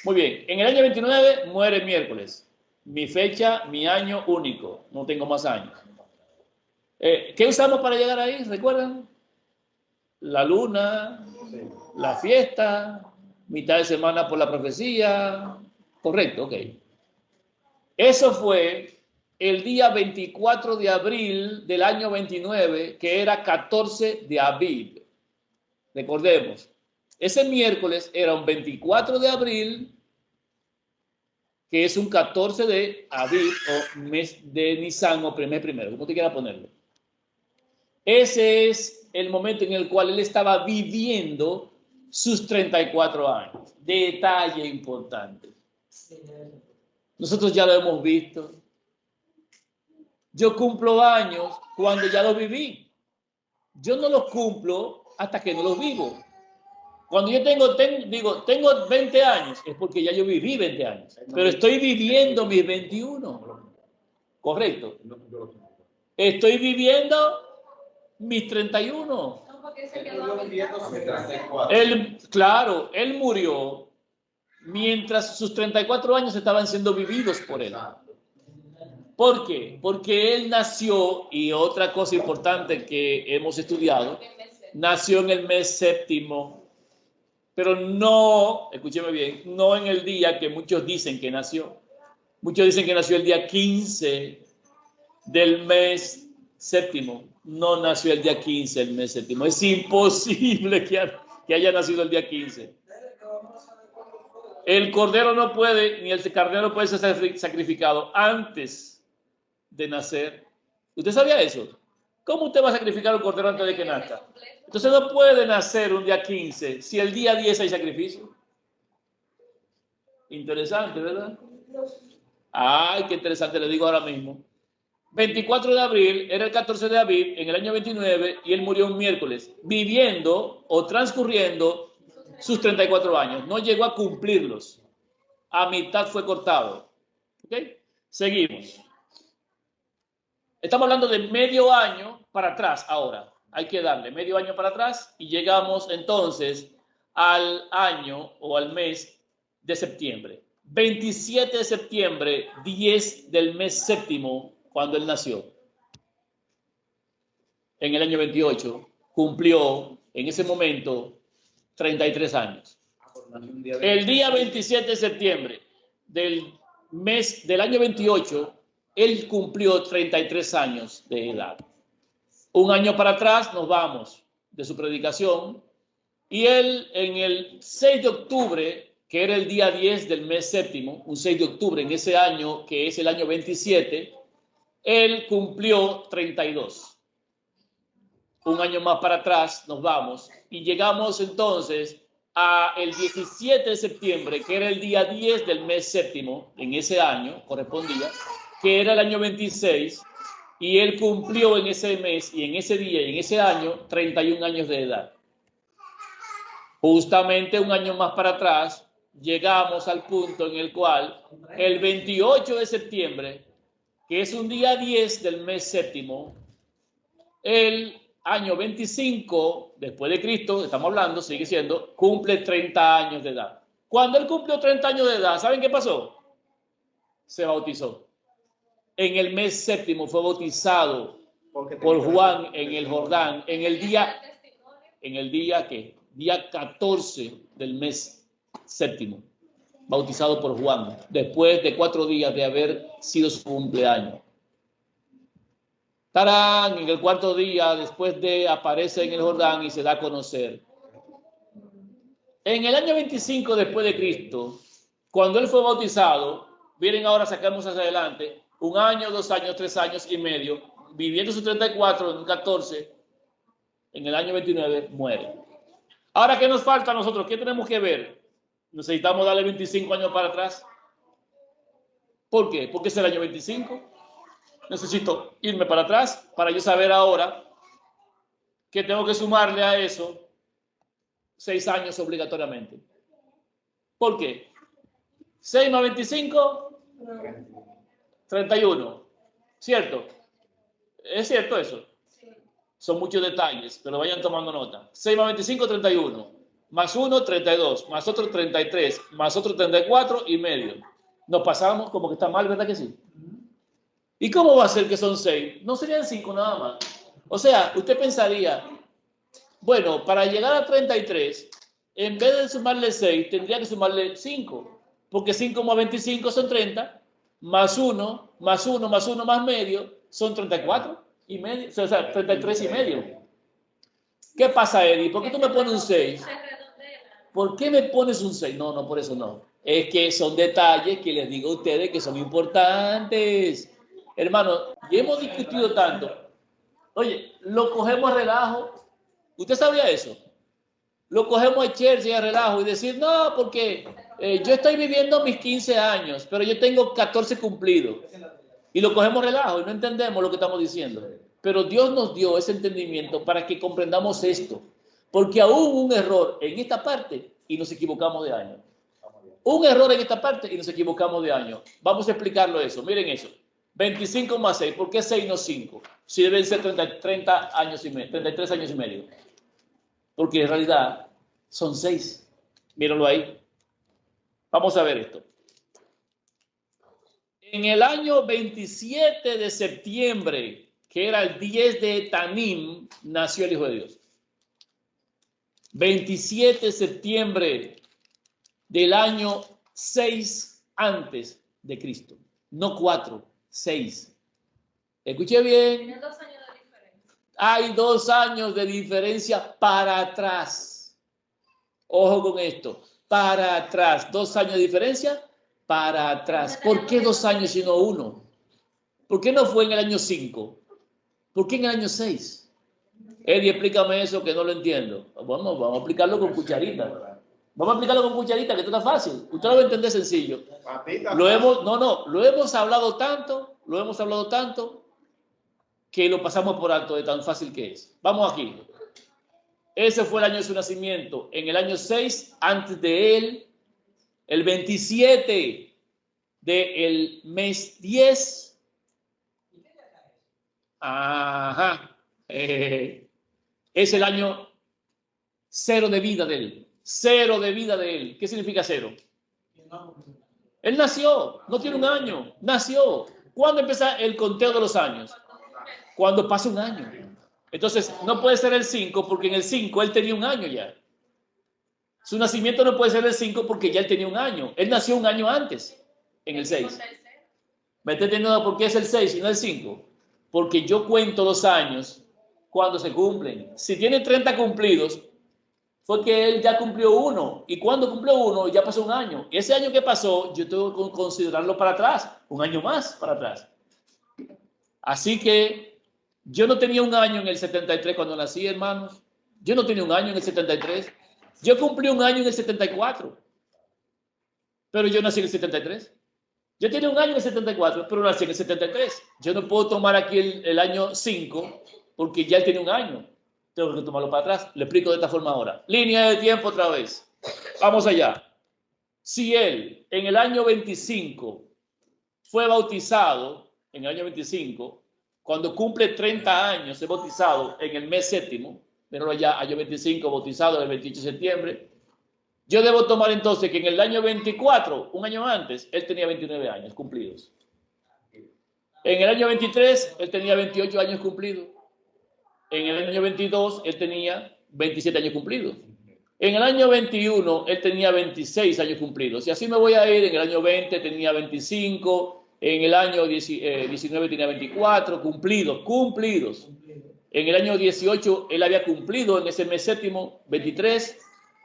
Muy bien, en el año 29 muere miércoles. Mi fecha, mi año único, no tengo más años. ¿Qué usamos para llegar ahí? ¿Recuerdan? La luna, la fiesta, mitad de semana por la profecía. Correcto, ok. Eso fue el día 24 de abril del año 29, que era 14 de Aviv. Recordemos, ese miércoles era un 24 de abril, que es un 14 de Aviv, o mes de Nisan, o mes primero, como te quiera ponerlo. Ese es el momento en el cual él estaba viviendo sus 34 años. Detalle importante. Nosotros ya lo hemos visto. Yo cumplo años cuando ya los viví. Yo no los cumplo hasta que no los vivo. Cuando yo tengo 20 años, es porque ya yo viví 20 años. Pero estoy viviendo mis 21. Correcto. Estoy viviendo mis 31. Claro, él murió mientras sus 34 años estaban siendo vividos por él. ¿Por qué? Porque él nació, y otra cosa importante que hemos estudiado, nació en el mes séptimo, pero no, escúcheme bien, no en el día que muchos dicen que nació. Muchos dicen que nació el día 15 del mes séptimo. No nació el día 15 del mes séptimo. Es imposible que haya nacido el día 15. El cordero no puede, ni el carnero puede ser sacrificado antes de nacer. ¿Usted sabía eso? ¿Cómo usted va a sacrificar un cordero antes de que nazca? Entonces no puede nacer un día 15 si el día 10 hay sacrificio. Interesante, ¿verdad? Ay, qué interesante, le digo ahora mismo. 24 de abril, era el 14 de abril, en el año 29, y él murió un miércoles, viviendo o transcurriendo sus 34 años. No llegó a cumplirlos. A mitad fue cortado. ¿Ok? Seguimos. Estamos hablando de medio año para atrás ahora. Hay que darle medio año para atrás y llegamos entonces al año o al mes de septiembre. 27 de septiembre, 10 del mes séptimo, cuando él nació. En el año 28, cumplió en ese momento 33 años. El día 27 de septiembre del mes del año 28, él cumplió 33 años de edad. Un año para atrás nos vamos de su predicación y él en el 6 de octubre, que era el día 10 del mes séptimo, un 6 de octubre en ese año, que es el año 27, él cumplió 32. Un año más para atrás nos vamos y llegamos entonces a el 17 de septiembre, que era el día 10 del mes séptimo, en ese año correspondía, que era el año 26, y él cumplió en ese mes y en ese día y en ese año 31 años de edad. Justamente un año más para atrás llegamos al punto en el cual el 28 de septiembre, que es un día 10 del mes séptimo, el año 25 después de Cristo, estamos hablando, sigue siendo, cumple 30 años de edad. Cuando él cumplió 30 años de edad, ¿saben qué pasó? Se bautizó. En el mes séptimo fue bautizado por Juan en el Jordán, en el día ¿qué? Día 14 del mes VII, bautizado por Juan, después de 4 días de haber sido su cumpleaños. Tarán, en el 4.º día, después de aparece en el Jordán y se da a conocer. En el año 25 después de Cristo, cuando él fue bautizado, miren ahora, sacamos hacia adelante, 1 año, 2 años, 3 años y medio, viviendo sus 34, en 14, en el año 29, muere. Ahora, ¿qué nos falta a nosotros? ¿Qué tenemos que ver? ¿Necesitamos darle 25 años para atrás? ¿Por qué? Porque es el año 25. Necesito irme para atrás para yo saber ahora que tengo que sumarle a eso 6 años obligatoriamente. ¿Por qué? 6 más 25, 31. ¿Cierto? ¿Es cierto eso? Son muchos detalles, pero vayan tomando nota. 6 más 25, 31. Más 1, 32. Más otro, 33. Más otro, 34 y medio. Nos pasamos como que está mal, ¿verdad que sí? ¿Y cómo va a ser que son 6? No serían 5 nada más. O sea, usted pensaría, bueno, para llegar a 33, en vez de sumarle 6, tendría que sumarle 5. Porque 5 más 25 son 30. Más 1, más 1, más 1, más medio, son 34 y medio. O sea, 33 y medio. ¿Qué pasa, Eddie? ¿Por qué tú me pones un 6? ¿Por qué me pones un 6? No, por eso no. Es que son detalles que les digo a ustedes que son importantes. Hermano, y hemos discutido tanto. Oye, lo cogemos a relajo. ¿Usted sabía eso? Lo cogemos a chercha y a relajo y decir, no, porque yo estoy viviendo mis 15 años, pero yo tengo 14 cumplidos. Y lo cogemos a relajo y no entendemos lo que estamos diciendo. Pero Dios nos dio ese entendimiento para que comprendamos esto. Porque aún hubo un error en esta parte y nos equivocamos de año. Un error en esta parte y nos equivocamos de año. Vamos a explicarlo eso. Miren eso. 25 más 6. ¿Por qué 6 no 5? Si deben ser 30 años y medio, 33 años y medio. Porque en realidad son 6. Mírenlo ahí. Vamos a ver esto. En el año 27 de septiembre, que era el 10 de Tanim, nació el Hijo de Dios. 27 de septiembre del año 6 antes de Cristo. No 4, 6. Escuché bien. Tiene 2 años de diferencia. Hay 2 años de diferencia para atrás. Ojo con esto. Para atrás. 2 años de diferencia para atrás. ¿Por qué 2 años y no 1? ¿Por qué no fue en el año 5? ¿Por qué en el año 6? Eddie, explícame eso que no lo entiendo. Vamos a explicarlo con cucharita. Vamos a explicarlo con cucharita, que esto está fácil. Usted lo va a entender sencillo. Lo hemos hablado tanto que lo pasamos por alto de tan fácil que es. Vamos aquí. Ese fue el año de su nacimiento. En el año 6, antes de él, el 27 del mes 10. Ajá. Es el año 0 de vida de él. 0 de vida de él. ¿Qué significa 0? Él nació, no tiene 1 año, nació. ¿Cuándo empieza el conteo de los años? Cuando pasa 1 año. Entonces, no puede ser el 5 porque en el 5 él tenía 1 año ya. Su nacimiento no puede ser el 5 porque ya él tenía 1 año. Él nació 1 año antes, en el 6. ¿Me está entendiendo por qué es el 6 y no el 5? Porque yo cuento los años cuando se cumplen. Si tiene 30 cumplidos, fue que él ya cumplió 1. Y cuando cumplió 1, ya pasó 1 año. Ese año que pasó, yo tengo que considerarlo para atrás. 1 año más para atrás. Así que yo no tenía 1 año en el 73 cuando nací, hermanos. Yo no tenía 1 año en el 73. Yo cumplí 1 año en el 74. Pero yo nací en el 73. Yo tenía 1 año en el 74, pero nací en el 73. Yo no puedo tomar aquí el año 5 porque ya él tiene 1 año. Tengo que tomarlo para atrás. Le explico de esta forma ahora. Línea de tiempo otra vez. Vamos allá. Si él en el año 25 fue bautizado, en el año 25, cuando cumple 30 años, es bautizado en el mes 7º, pero allá, año 25, bautizado el 28 de septiembre, yo debo tomar entonces que en el año 24, 1 año antes, él tenía 29 años cumplidos. En el año 23, él tenía 28 años cumplidos. En el año 22, él tenía 27 años cumplidos. En el año 21, él tenía 26 años cumplidos. Y así me voy a ir. En el año 20 tenía 25. En el año 19 tenía 24. Cumplidos. En el año 18, él había cumplido en ese mes séptimo 23.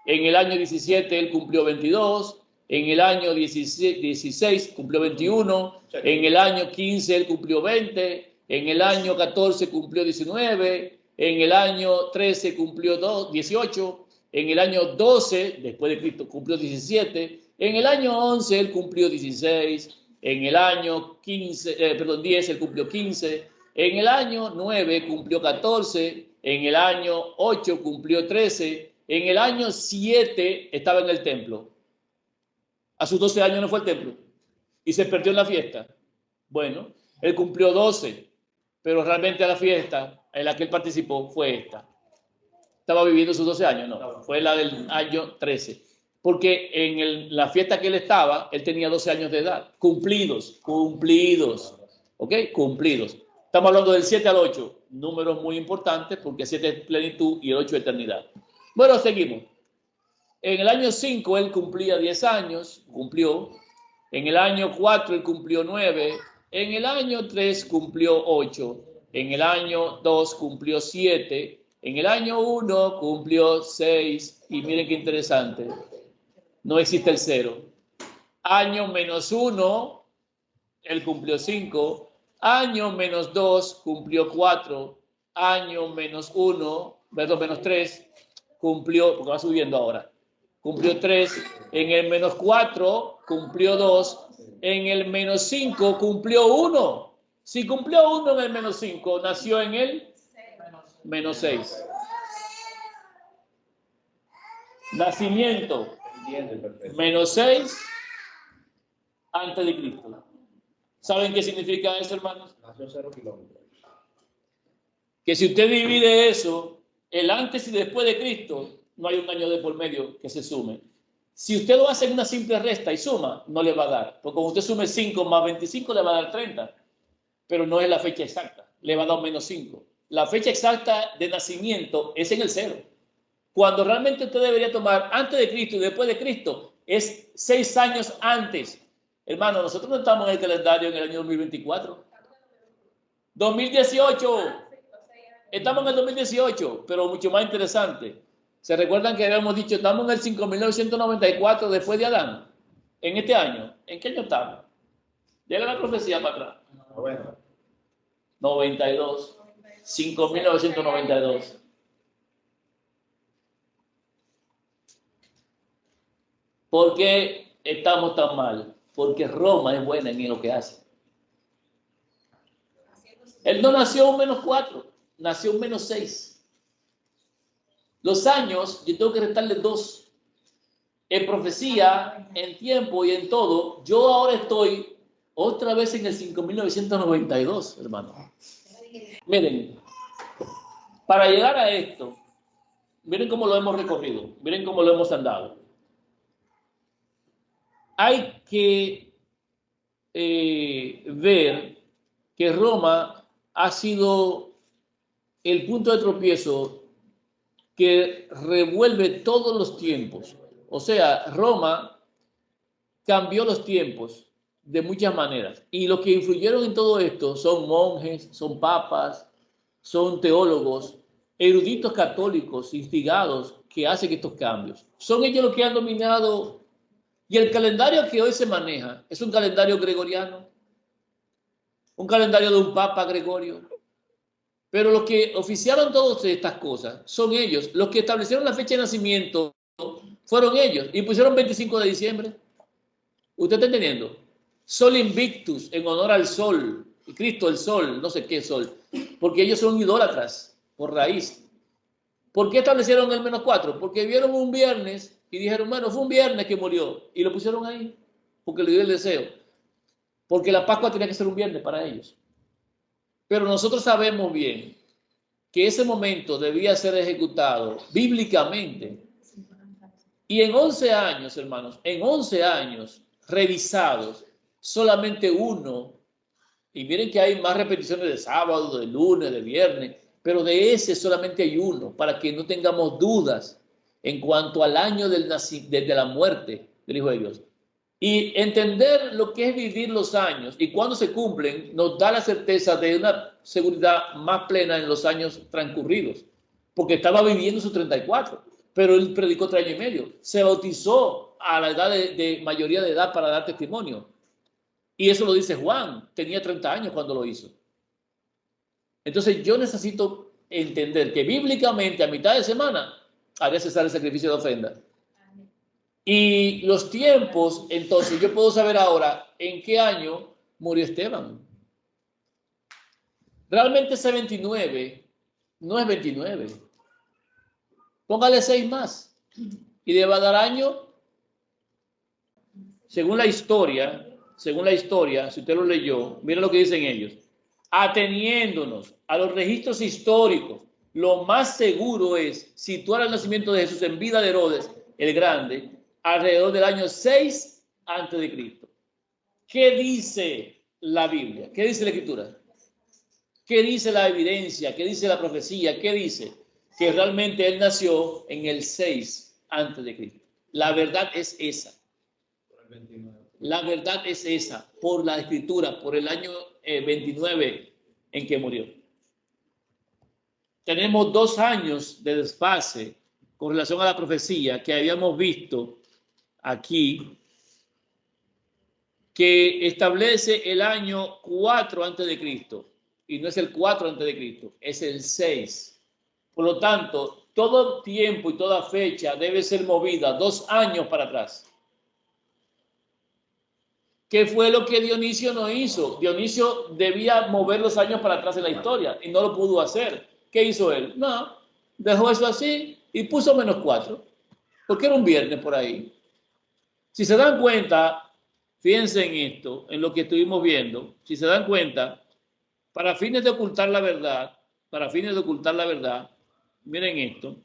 En el año 17, él cumplió 22. En el año 16 cumplió 21. En el año 15, él cumplió 20. En el año 14 cumplió 19. En el año 13 cumplió 18. En el año 12, después de Cristo, cumplió 17. En el año 11, él cumplió 16. En el año 10, él cumplió 15. En el año 9, cumplió 14. En el año 8, cumplió 13. En el año 7, estaba en el templo. A sus 12 años no fue al templo. Y se perdió en la fiesta. Bueno, él cumplió 12. Pero realmente la fiesta en la que él participó fue esta. Estaba viviendo sus 12 años, no, fue la del año 13. Porque en la fiesta que él estaba, él tenía 12 años de edad. Cumplidos. ¿Ok? Cumplidos. Estamos hablando del 7 al 8. Números muy importantes porque 7 es plenitud y el 8 es eternidad. Bueno, seguimos. En el año 5 él cumplía 10 años, cumplió. En el año 4 él cumplió 9. En el año 3 cumplió 8. En el año 2 cumplió 7. En el año 1 cumplió 6. Y miren qué interesante. No existe el 0. Año menos 1, él cumplió 5. Año menos 2 cumplió 4. Año menos 1, menos 3, cumplió, porque va subiendo ahora. Cumplió 3. En el menos 4 cumplió 2. En el menos 5 cumplió 1. Si cumplió 1 en el menos 5, nació en el menos 6. Nacimiento menos 6 antes de Cristo. ¿Saben qué significa eso, hermanos? Nació 0 kilómetros. Que si usted divide eso, el antes y después de Cristo, no hay un año de por medio que se sume. Si usted lo hace en una simple resta y suma, no le va a dar. Porque cuando usted sume 5 más 25, le va a dar 30. Pero no es la fecha exacta. Le va a dar menos 5. La fecha exacta de nacimiento es en el 0. Cuando realmente usted debería tomar antes de Cristo y después de Cristo, es 6 años antes. Hermano, nosotros no estamos en el calendario en el año 2024. 2018. Estamos en el 2018, pero mucho más interesante. ¿Se recuerdan que habíamos dicho, estamos en el 5.994 después de Adán? En este año. ¿En qué año estamos? Llega la profecía para atrás. 92. 5.992. ¿Por qué estamos tan mal? Porque Roma es buena en lo que hace. Él no nació un menos 4, nació un menos 6. Los años, yo tengo que restarle 2. En profecía, en tiempo y en todo, yo ahora estoy otra vez en el 5.992, hermano. Miren, para llegar a esto, miren cómo lo hemos recorrido, miren cómo lo hemos andado. Hay que ver que Roma ha sido el punto de tropiezo que revuelve todos los tiempos. O sea, Roma cambió los tiempos de muchas maneras. Y los que influyeron en todo esto son monjes, son papas, son teólogos, eruditos católicos instigados que hacen estos cambios. Son ellos los que han dominado. Y el calendario que hoy se maneja es un calendario gregoriano, un calendario de un papa Gregorio. Pero los que oficiaron todas estas cosas son ellos. Los que establecieron la fecha de nacimiento fueron ellos y pusieron 25 de diciembre. ¿Usted está entendiendo? Sol Invictus, en honor al sol, Cristo el sol, no sé qué sol, porque ellos son idólatras por raíz. ¿Por qué establecieron el menos 4? Porque vieron un viernes y dijeron, bueno, fue un viernes que murió, y lo pusieron ahí, porque le dio el deseo. Porque la Pascua tenía que ser un viernes para ellos. Pero nosotros sabemos bien que ese momento debía ser ejecutado bíblicamente. Y en 11 años, hermanos, en 11 años revisados, solamente uno, y miren que hay más repeticiones de sábado, de lunes, de viernes, pero de ese solamente hay uno, para que no tengamos dudas. en cuanto al año desde la muerte del Hijo de Dios. Y entender lo que es vivir los años y cuando se cumplen nos da la certeza de una seguridad más plena en los años transcurridos, porque estaba viviendo sus 34, pero él predicó 3 años y medio, se bautizó a la edad de mayoría de edad para dar testimonio, y eso lo dice Juan, tenía 30 años cuando lo hizo. Entonces yo necesito entender que bíblicamente a mitad de semana había cesar el sacrificio de ofrenda. Y los tiempos, entonces yo puedo saber ahora en qué año murió Esteban. Realmente ese 29 no es 29. Póngale 6 más y le va a dar año. Según la historia, si usted lo leyó, miren lo que dicen ellos. Ateniéndonos a los registros históricos, lo más seguro es situar el nacimiento de Jesús en vida de Herodes el Grande, alrededor del año 6 antes de Cristo. ¿Qué dice la Biblia? ¿Qué dice la Escritura? ¿Qué dice la evidencia? ¿Qué dice la profecía? ¿Qué dice? Que realmente él nació en el 6 antes de Cristo. La verdad es esa. La verdad es esa, por la Escritura, por el año 29 en que murió. Tenemos 2 años de desfase con relación a la profecía que habíamos visto aquí, que establece el año 4 antes de Cristo, y no es el 4 antes de Cristo, es el 6. Por lo tanto, todo tiempo y toda fecha debe ser movida 2 años para atrás. ¿Qué fue lo que Dionisio no hizo? Dionisio debía mover los años para atrás en la historia y no lo pudo hacer. ¿Qué hizo él? No, dejó eso así y puso -4, porque era un viernes por ahí. Si se dan cuenta, fíjense en esto, en lo que estuvimos viendo, si se dan cuenta, para fines de ocultar la verdad, miren esto.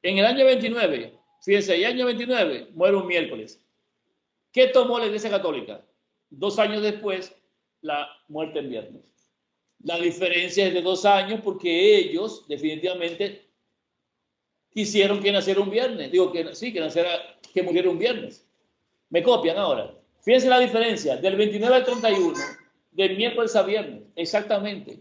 En el año 29, fíjense, el año 29 muere un miércoles. ¿Qué tomó la Iglesia Católica? 2 años después, la muerte en viernes. La diferencia es de 2 años porque ellos definitivamente quisieron que naciera un viernes. Digo que sí, que muriera un viernes. ¿Me copian ahora? Fíjense la diferencia del 29 al 31, del miércoles a viernes, exactamente.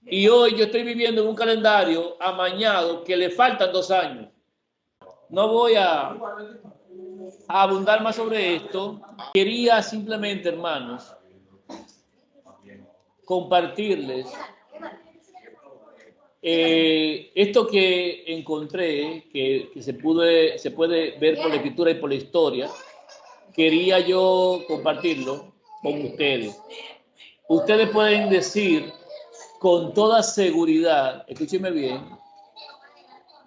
Y hoy yo estoy viviendo en un calendario amañado que le faltan 2 años. No voy a abundar más sobre esto. Quería simplemente, hermanos, compartirles esto que encontré, que se puede ver por la Escritura y por la historia. Quería yo compartirlo con ustedes. Ustedes pueden decir con toda seguridad, escúchenme bien,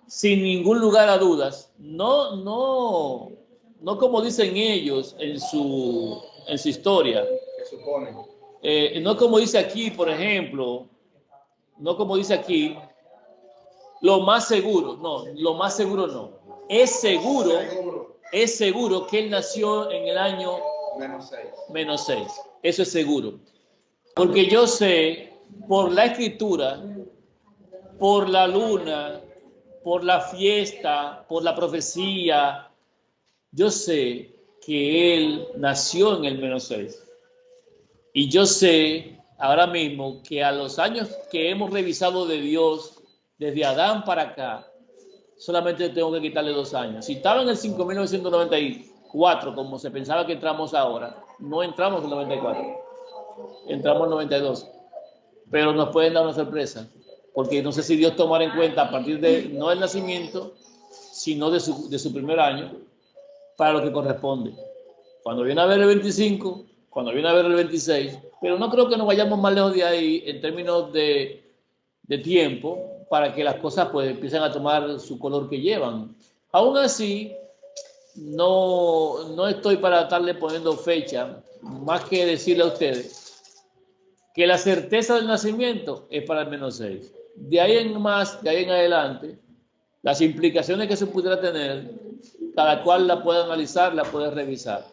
sin ningún lugar a dudas, no como dicen ellos en su historia, no como dice aquí, por ejemplo, no como dice aquí, lo más seguro no, es seguro que él nació en el año -6, eso es seguro, porque yo sé por la Escritura, por la luna, por la fiesta, por la profecía, yo sé que él nació en el -6. Y yo sé ahora mismo que a los años que hemos revisado de Dios, desde Adán para acá, solamente tengo que quitarle 2 años. Si estaba en el 5.994, como se pensaba que entramos ahora, no entramos en 94, entramos en 92. Pero nos pueden dar una sorpresa, porque no sé si Dios tomará en cuenta a partir de, no del nacimiento, sino de su primer año, para lo que corresponde. Cuando viene a ver el 25, cuando viene a ver el 26, pero no creo que nos vayamos más lejos de ahí en términos de tiempo, para que las cosas pues empiecen a tomar su color que llevan. Aún así, no estoy para estarle poniendo fecha, más que decirle a ustedes que la certeza del nacimiento es para el -6. De ahí en más, de ahí en adelante, las implicaciones que se pudiera tener, cada cual la puede analizar, la puede revisar.